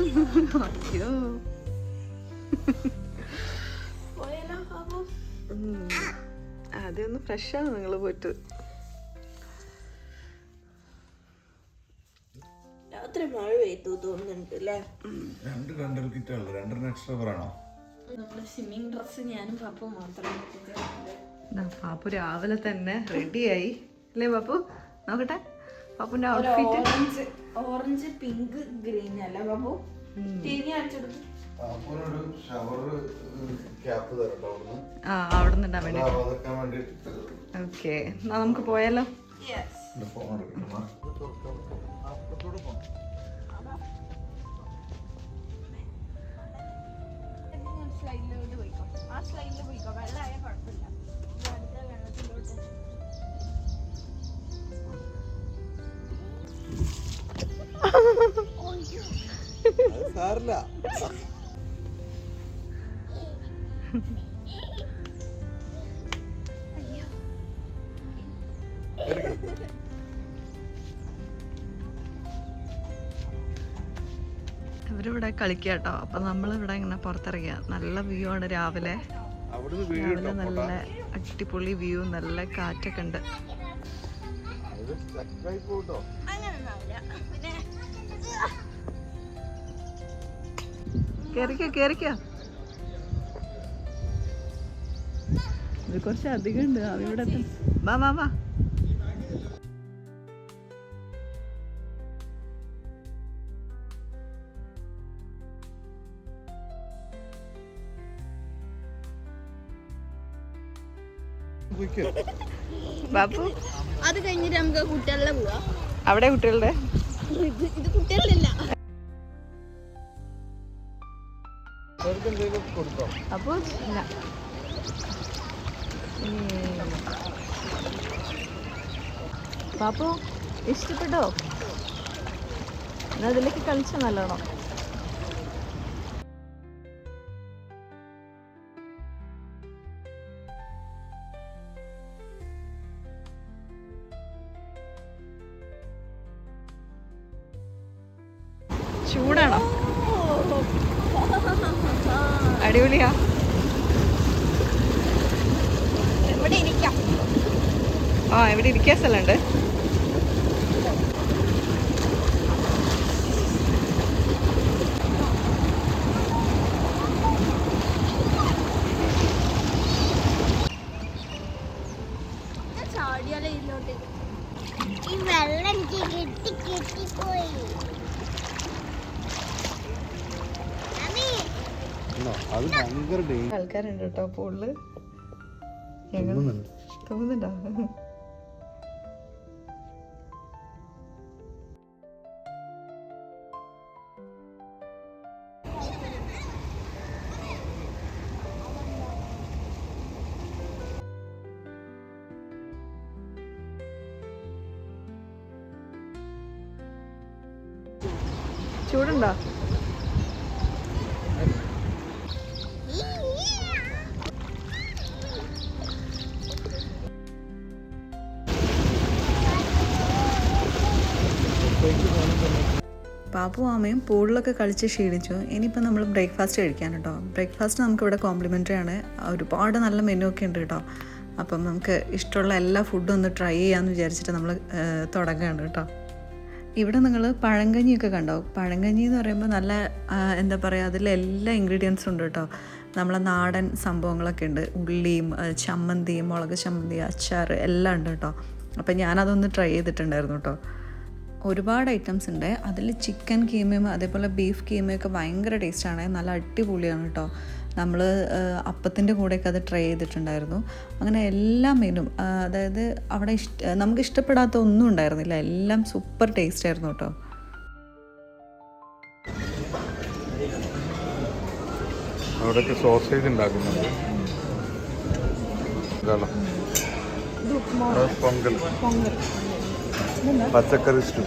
അയ്യോ, ആദ്യം ഒന്ന് ഫ്രഷാണ് നിങ്ങൾ പോയിട്ട്. രാത്രി മഴ പെയ്തു തോന്നുന്നുണ്ട് അല്ലേ. 2 കിറ്റാണല്ലോ. 2 എക്സ്ട്രാ പറയണോ? നമ്മുടെ സ്വിമ്മിങ് ഡ്രസ്സ് ഞാനും പാപ്പും മാത്രമേ. പാപ്പു രാവിലെ തന്നെ റെഡിയായി അല്ലേ പാപ്പു? നോക്കട്ടെ പാപ്പുന്റെ ഔട്ട്ഫിറ്റ്. ഓറഞ്ച് പിങ്ക് ഗ്രീൻ അല്ല പാപ്പു? അവിടെ നിന്നിടാൻ വേണ്ടി. ഓക്കെ, എന്നാ നമുക്ക് പോയാലോ? സ്ലൈഡിലോട്ട് പോയിക്കോ. ആ സ്ലൈഡിൽ പോയിക്കോ. വെള്ളമായ കുഴപ്പമില്ല. വെള്ളത്തിലോട്ട് സാറില്ല. ഇവരിവിടെ കളിക്കുക കേട്ടോ. അപ്പം നമ്മളിവിടെ ഇങ്ങനെ പുറത്തിറങ്ങിയ നല്ല വ്യൂ ആണ് രാവിലെ. അവിടുന്ന് വീഡിയോ രാവിലെ നല്ല അടിപൊളി വ്യൂ, നല്ല കാറ്റൊക്കെ ഉണ്ട്. കേറിക്കോ കേറിക്കോ. ഇത് കുറച്ച് അധികം ഉണ്ട്. അവിടെ വാ വാ വാ. ബാപ്പു അത് കഴിഞ്ഞിട്ട് നമുക്ക് കുട്ടികളുടെ പോവാ. അവിടെ കുട്ടികളുടെ ഇത് കുട്ടികളില്ല. കൊടുത്തോ? അപ്പൊ ഇല്ല. ബാപ്പു ഇഷ്ടപ്പെട്ടോ? എന്നാ അതിലേക്ക് കളിച്ച നല്ലോണം. ചൂടാണോ? അടിപൊളിയാ. ഇവിടെ ഇരിക്കാം. ആ ഇവിടെ ഇരിക്കാൻ സ്ഥലമുണ്ട്. ചാടിയാലേ ഇതിലോട്ട് ഈ വെള്ളം എനിക്ക് കെട്ടിപ്പോയി. അത് ഭയങ്കര ആൾക്കാരുണ്ട് കേട്ടോ പൂളില്. തോന്നുന്നുണ്ടോ? ചൂടുണ്ടോ? പാപ്പു മാമയും പൂളിലൊക്കെ കളിച്ച് ക്ഷീണിച്ചു. ഇനിയിപ്പോൾ നമ്മൾ ബ്രേക്ക്ഫാസ്റ്റ് കഴിക്കാൻ കേട്ടോ. ബ്രേക്ക്ഫാസ്റ്റ് നമുക്കിവിടെ കോംപ്ലിമെൻ്ററി ആണ്. ഒരുപാട് നല്ല മെനു ഒക്കെ ഉണ്ട് കേട്ടോ. അപ്പം നമുക്ക് ഇഷ്ടമുള്ള എല്ലാ ഫുഡും ഒന്ന് ട്രൈ ചെയ്യാമെന്ന് വിചാരിച്ചിട്ട് നമ്മൾ തുടങ്ങുകയാണ് കേട്ടോ. ഇവിടെ നിങ്ങൾ പഴങ്കഞ്ഞിയൊക്കെ കണ്ടോ? പഴങ്കഞ്ഞി എന്ന് പറയുമ്പോൾ നല്ല എന്താ പറയുക, അതിൽ എല്ലാ ഇൻഗ്രീഡിയൻസും ഉണ്ട് കേട്ടോ. നമ്മളെ നാടൻ സംഭവങ്ങളൊക്കെ ഉണ്ട്. ഉള്ളിയും ചമ്മന്തിയും, മുളക് ചമ്മന്തി, അച്ചാർ എല്ലാം ഉണ്ട് കേട്ടോ. അപ്പം ഞാനതൊന്ന് ട്രൈ ചെയ്തിട്ടുണ്ടായിരുന്നു കേട്ടോ. ഒരുപാട് ഐറ്റംസ് ഉണ്ട്. അതിൽ ചിക്കൻ കീമയും അതേപോലെ ബീഫ് കീമയൊക്കെ ഭയങ്കര ടേസ്റ്റാണ്. നല്ല അടിപൊളിയാണ് കേട്ടോ. നമ്മൾ അപ്പത്തിൻ്റെ കൂടെയൊക്കെ അത് ട്രൈ ചെയ്തിട്ടുണ്ടായിരുന്നു. അങ്ങനെ എല്ലാ മെനും, അതായത് അവിടെ നമുക്ക് ഇഷ്ടപ്പെടാത്ത ഒന്നും ഉണ്ടായിരുന്നില്ല. എല്ലാം സൂപ്പർ ടേസ്റ്റ് ആയിരുന്നു കേട്ടോ. അവിടെയൊക്കെ സോസേജ് ഉണ്ടാക്കുന്നുണ്ട്. പൊങ്കൽ, പച്ചക്കറി സ്റ്റൂ,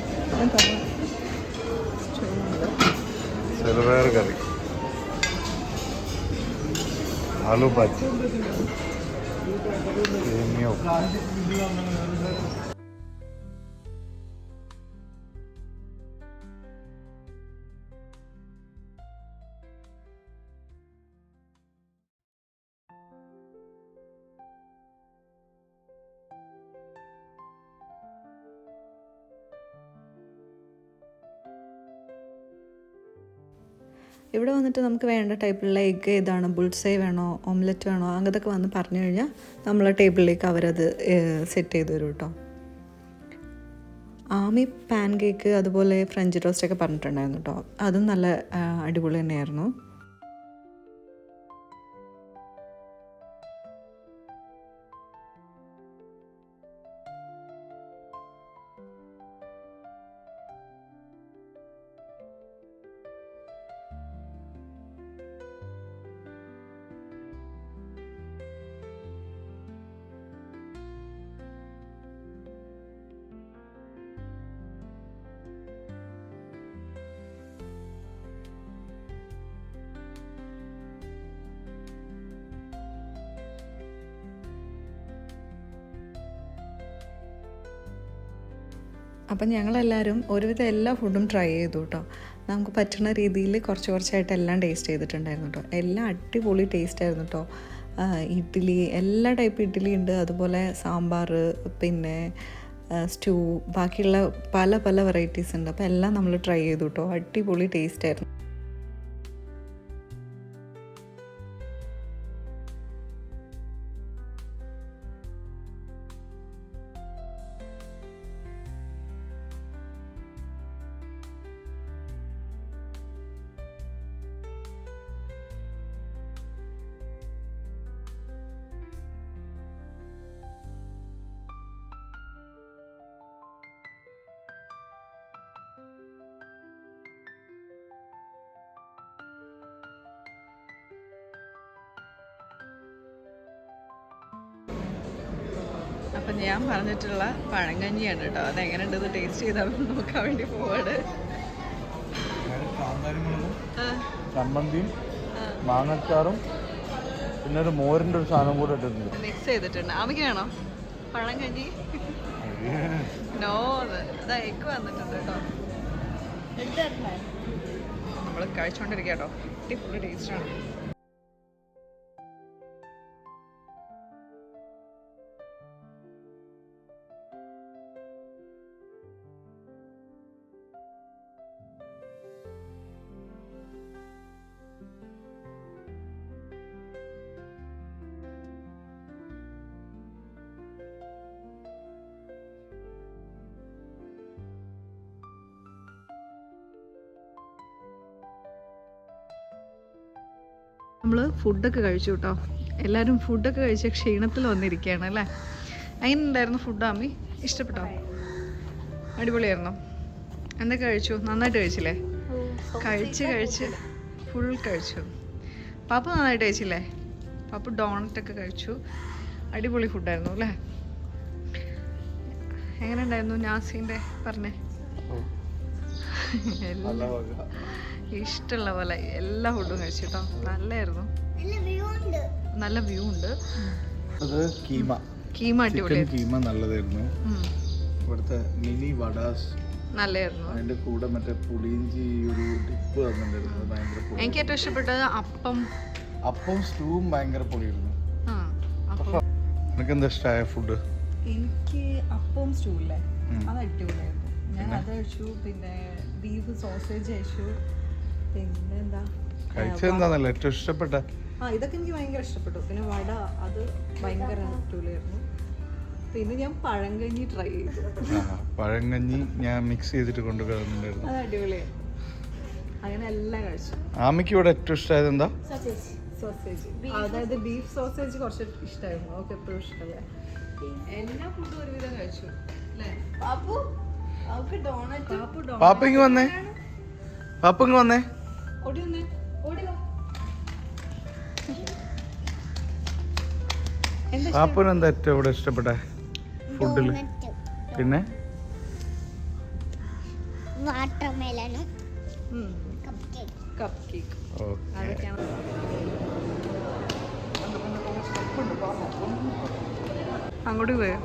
ചെറുപയർ കറി, ആലു ഭാജി, സേമിയോ. ഇവിടെ വന്നിട്ട് നമുക്ക് വേണ്ട ടൈപ്പിലുള്ള എഗ്ഗ് ഏതാണ്, ബുൾസൈ വേണോ, ഓംലെറ്റ് വേണോ, അങ്ങനത്തൊക്കെ വന്ന് പറഞ്ഞു കഴിഞ്ഞാൽ നമ്മളെ ടേബിളിലേക്ക് അവരത് സെറ്റ് ചെയ്ത് തരും കേട്ടോ. ആമി പാൻ കേക്ക് അതുപോലെ ഫ്രഞ്ച് ടോസ്റ്റൊക്കെ പറഞ്ഞിട്ടുണ്ടായിരുന്നു കേട്ടോ. അതും നല്ല അടിപൊളി തന്നെയായിരുന്നു. അപ്പം ഞങ്ങളെല്ലാവരും ഒരുവിധം എല്ലാ ഫുഡും ട്രൈ ചെയ്തു കേട്ടോ. നമുക്ക് പറ്റുന്ന രീതിയിൽ കുറച്ച് കുറച്ചായിട്ട് എല്ലാം ടേസ്റ്റ് ചെയ്തിട്ടുണ്ടായിരുന്നു കേട്ടോ. എല്ലാം അടിപൊളി ടേസ്റ്റ് ആയിരുന്നു കേട്ടോ. ഇഡ്ഡലി, എല്ലാ ടൈപ്പ് ഇഡ്ഡലി ഉണ്ട്, അതുപോലെ സാമ്പാർ, പിന്നെ സ്റ്റൂ, ബാക്കിയുള്ള പല പല വെറൈറ്റീസ് ഉണ്ട്. അപ്പോൾ എല്ലാം നമ്മൾ ട്രൈ ചെയ്തു കേട്ടോ. അടിപൊളി ടേസ്റ്റ് ആയിരുന്നു. അപ്പം ഞാൻ പറഞ്ഞിട്ടുള്ള പഴങ്കഞ്ഞിയാണ് കേട്ടോ. അതെങ്ങനെയുണ്ടെന്ന് ടേസ്റ്റ് ചെയ്താലും നോക്കാൻ വേണ്ടി പോവാണ്. ചമ്മന്തിയും മാങ്ങച്ചാറും പിന്നെ ഒരു മോരിൻ്റെ ഒരു സാധനം കൂടെ ഇട്ടിട്ടുണ്ട്. മിക്സ് ചെയ്തിട്ടുണ്ട്. ആമിക്കാണോ പഴങ്കഞ്ഞി? നോ, അതാ എഗ് വന്നിട്ടുണ്ട് കേട്ടോ. നമ്മൾ കഴിച്ചോണ്ടിരിക്കുക കേട്ടോ. അടിപൊളി ടേസ്റ്റാണ്. നമ്മൾ ഫുഡൊക്കെ കഴിച്ചു കേട്ടോ. എല്ലാവരും ഫുഡൊക്കെ കഴിച്ച ക്ഷീണത്തിൽ വന്നിരിക്കുകയാണ് അല്ലേ? എങ്ങനെ ഉണ്ടായിരുന്നു ഫുഡ് ആമി? ഇഷ്ടപ്പെട്ടോ? അടിപൊളിയായിരുന്നോ? എന്തൊക്കെ കഴിച്ചു? നന്നായിട്ട് കഴിച്ചില്ലേ? കഴിച്ച് ഫുൾ കഴിച്ചു. പാപ്പ നന്നായിട്ട് കഴിച്ചില്ലേ? പാപ്പ ഡോണറ്റൊക്കെ കഴിച്ചു. അടിപൊളി ഫുഡായിരുന്നു അല്ലേ? എങ്ങനെ ഉണ്ടായിരുന്നു നാസീൻ്റെ? പറഞ്ഞേ. ഇഷ്ടമുള്ള പോലെ എല്ലാ ഫുഡും കഴിച്ചു കേട്ടോ. നല്ലായിരുന്നു. നല്ല വ്യൂ ഉണ്ട്. കീമ അടിപൊളി. കീമ നല്ലതായിരുന്നു. ഇവിടുത്തെ മിനി വടാസ് നല്ലായിരുന്നു. അതിന്റെ കൂടെ മറ്റേ പുളിയിഞ്ചി ഒരു ഡിപ്പ് തന്നിട്ടുണ്ടായിരുന്നു. ഭയങ്കര പൊളി. എനിക്ക് ഏറ്റവും ഇഷ്ടപ്പെട്ടത് അപ്പം സ്റ്റൂവും ഭയങ്കര പൊളിയായിരുന്നു. എനിക്ക് എന്താ ഇഷ്ടമായ ഫുഡ്? എനിക്ക് അപ്പവും സ്റ്റൂ ഇല്ലേ, അത് അടിപൊളിയായിരുന്നു. ഞാൻ അത് കഴിച്ചു. പിന്നെ ബീഫ് സോസേജ് കഴിച്ചു. പിന്നെ എന്താ കഴിച്ചെന്താന്നല്ല ഏറ്റവും ഇഷ്ടപ്പെട്ട? ഇതൊക്കെ എനിക്ക് ഭയങ്കര ഇഷ്ടപ്പെട്ടു. പിന്നെ വട, അത് ഭയങ്കര അടിപൊളിയായിരുന്നു. പിന്നെ ഞാൻ പഴങ്കഞ്ഞി ട്രൈ ചെയ്തു. പഴങ്കഞ്ഞി ഞാൻ മിക്സ് ചെയ്തിട്ട് കൊണ്ടുവരുന്നുണ്ടായിരുന്നു. അത് അടിപൊളിയായിരുന്നു. അങ്ങനെ എല്ലാം കഴിച്ചു. ആമിക്ക് ഇവിടെ ഏറ്റവും ഇഷ്ടമായത് എന്താ? സോസേജ്, അതായത് ബീഫ് സോസേജ് കുറച്ച് ഇഷ്ടമായിരുന്നു. ഓക്കെ, എപ്പോഴും ഇഷ്ടമല്ല. എല്ലാ ഫുഡും ഒരുവിധം കഴിച്ചു അല്ലേ? പാപ്പിങ് വന്നേ, പാപ്പിങ് വന്നേ. പാപ്പുന് എന്താ ഏറ്റവും ഇവിടെ ഇഷ്ടപ്പെട്ട ഫുഡില്? പിന്നെ വാട്ടർമെലനും കപ്പ് കേക്ക്. അങ്ങോട്ട് പോയോ?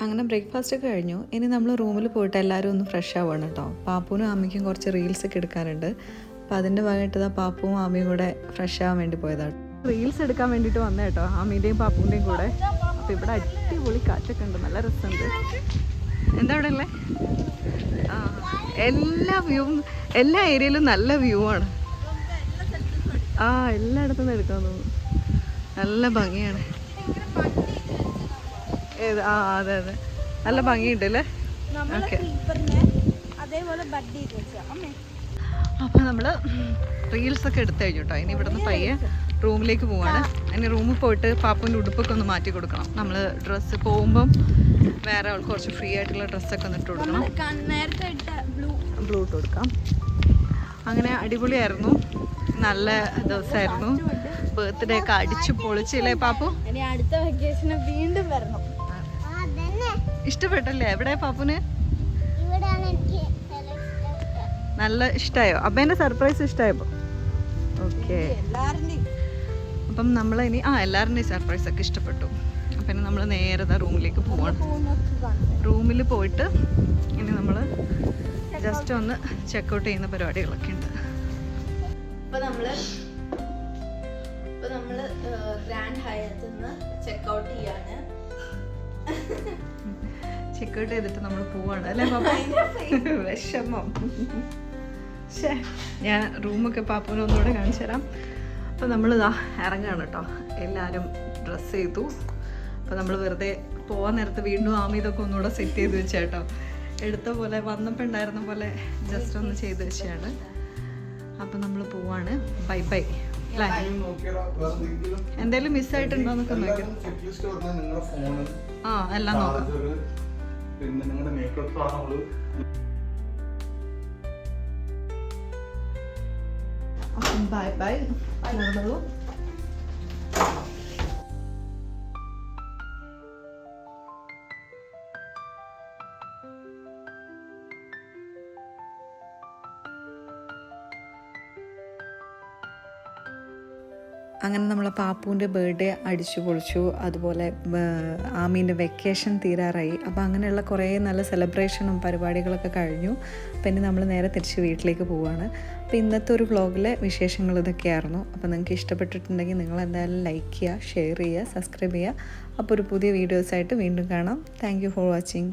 അങ്ങനെ ബ്രേക്ക്ഫാസ്റ്റ് ഒക്കെ കഴിഞ്ഞു. ഇനി നമ്മൾ റൂമിൽ പോയിട്ട് എല്ലാവരും ഒന്ന് ഫ്രഷ് ആവുകയാണ് കേട്ടോ. പാപ്പുനും ആമിക്കും കുറച്ച് റീൽസ് ഒക്കെ എടുക്കാനുണ്ട്. അപ്പോൾ അതിൻ്റെ ഭാഗമായിട്ട് പാപ്പുവും ആമിയും കൂടെ ഫ്രഷ് ആവാൻ വേണ്ടി പോയതാണ്. റീൽസ് എടുക്കാൻ വേണ്ടിയിട്ട് വന്നേ കേട്ടോ, ആമിൻ്റെയും പാപ്പുവിൻ്റെയും കൂടെ. അപ്പോൾ ഇവിടെ അടിപൊളി കാറ്റൊക്കെ ഉണ്ട്, നല്ല രസമുണ്ട്. എന്താ ഇവിടെ ഉള്ളത്? എല്ലാ വ്യൂവും, എല്ലാ ഏരിയയിലും നല്ല വ്യൂ ആണ്. എല്ലായിടത്തും നിന്ന് എടുക്കാൻ തോന്നുന്നു. നല്ല ഭംഗിയാണ്. അതെ അതെ, നല്ല ഭംഗിയുണ്ട് അല്ലേ? അപ്പോൾ നമ്മൾ റീൽസൊക്കെ എടുത്തു കഴിഞ്ഞു കേട്ടോ. ഇനി ഇവിടുന്ന് പയ്യെ റൂമിലേക്ക് പോവാണ്. ഇനി റൂമിൽ പോയിട്ട് പാപ്പുവിൻ്റെ ഉടുപ്പൊക്കെ ഒന്ന് മാറ്റി കൊടുക്കണം. നമ്മൾ ഡ്രസ്സ് പോകുമ്പം വേറെ ആൾക്ക് കുറച്ച് ഫ്രീ ആയിട്ടുള്ള ഡ്രസ്സൊക്കെ ഒന്ന് ഇട്ട് കൊടുക്കണം. ബ്ലൂ ഇട്ട് കൊടുക്കാം. അങ്ങനെ അടിപൊളിയായിരുന്നു, നല്ല ദിവസമായിരുന്നു. ബർത്ത്ഡേ ഒക്കെ അടിച്ചു പൊളിച്ചില്ലേ പാപ്പു? ഇനി അടുത്ത വെക്കേഷന് വീണ്ടും വരണം. ഇഷ്ടപ്പെട്ടല്ലേ എവിടെ പാപ്പുന്? നല്ല ഇഷ്ടമായോ? അപ്പേൻ്റെ സർപ്രൈസ് ഇഷ്ടമായപ്പോ? ഓക്കെ. എല്ലാവരുടെയും അപ്പം നമ്മളിനി എല്ലാവരുടെയും സർപ്രൈസ് ഒക്കെ ഇഷ്ടപ്പെട്ടു. അപ്പം ഇനി നമ്മൾ നേരെ റൂമിലേക്ക് പോവാണ്. റൂമിൽ പോയിട്ട് ഇനി നമ്മൾ ജസ്റ്റ് ഒന്ന് ചെക്കൗട്ട് ചെയ്യുന്ന പരിപാടികളൊക്കെ ഉണ്ട്. ഇപ്പൊ നമ്മള് ഗ്രാൻഡ് ഹയത്തിൽ നിന്ന് ചെക്കൗട്ട് ചെയ്യാണ്. ചെക്കൗട്ട് ചെയ്തിട്ട് നമ്മൾ പോവാണ് അല്ലേ പാപ്പ? വിഷമം. ഞാൻ റൂമൊക്കെ പാപ്പൂനെ ഒന്നുകൂടെ കാണിച്ചു തരാം. അപ്പോൾ നമ്മളിതാ ഇറങ്ങുകയാണ് കേട്ടോ. എല്ലാവരും ഡ്രസ്സ് ചെയ്തു. അപ്പോൾ നമ്മൾ വെറുതെ പോകാൻ നേരത്ത് വീണ്ടും ഇതൊക്കെ ഒന്നുകൂടെ സെറ്റ് ചെയ്ത് വെച്ചേട്ടോ. എടുത്ത പോലെ വന്നപ്പോൾ ഉണ്ടായിരുന്ന പോലെ ജസ്റ്റ് ഒന്ന് ചെയ്ത് വെച്ചാണ്. അപ്പം നമ്മൾ പോവാണ്. Bye bye. അല്ലേ? എന്തെങ്കിലും മിസ്സായിട്ടുണ്ടോ എന്നൊക്കെ നോക്കാം. എല്ലാം നോക്കാം. പിന്നെ നിങ്ങളുടെ മേക്കപ്പ് സാധനങ്ങൾ ബൈ ബൈ. നടന്നോളൂ. അങ്ങനെ നമ്മളെ പാപ്പുവിൻ്റെ ബർത്ത്ഡേ അടിച്ചു പൊളിച്ചു. അതുപോലെ ആമീൻ്റെ വെക്കേഷൻ തീരാറായി. അപ്പോൾ അങ്ങനെയുള്ള കുറേ നല്ല സെലിബ്രേഷനും പരിപാടികളൊക്കെ കഴിഞ്ഞു. അപ്പോൾ ഇനി നമ്മൾ നേരെ തിരിച്ച് വീട്ടിലേക്ക് പോവുകയാണ്. അപ്പോൾ ഇന്നത്തെ ഒരു വ്ളോഗിലെ വിശേഷങ്ങൾ ഇതൊക്കെയായിരുന്നു. അപ്പോൾ നിങ്ങൾക്ക് ഇഷ്ടപ്പെട്ടിട്ടുണ്ടെങ്കിൽ നിങ്ങൾ എന്തായാലും ലൈക്ക് ചെയ്യുക, ഷെയർ ചെയ്യുക, സബ്സ്ക്രൈബ് ചെയ്യുക. അപ്പോൾ ഒരു പുതിയ വീഡിയോസായിട്ട് വീണ്ടും കാണാം. Thank you for watching.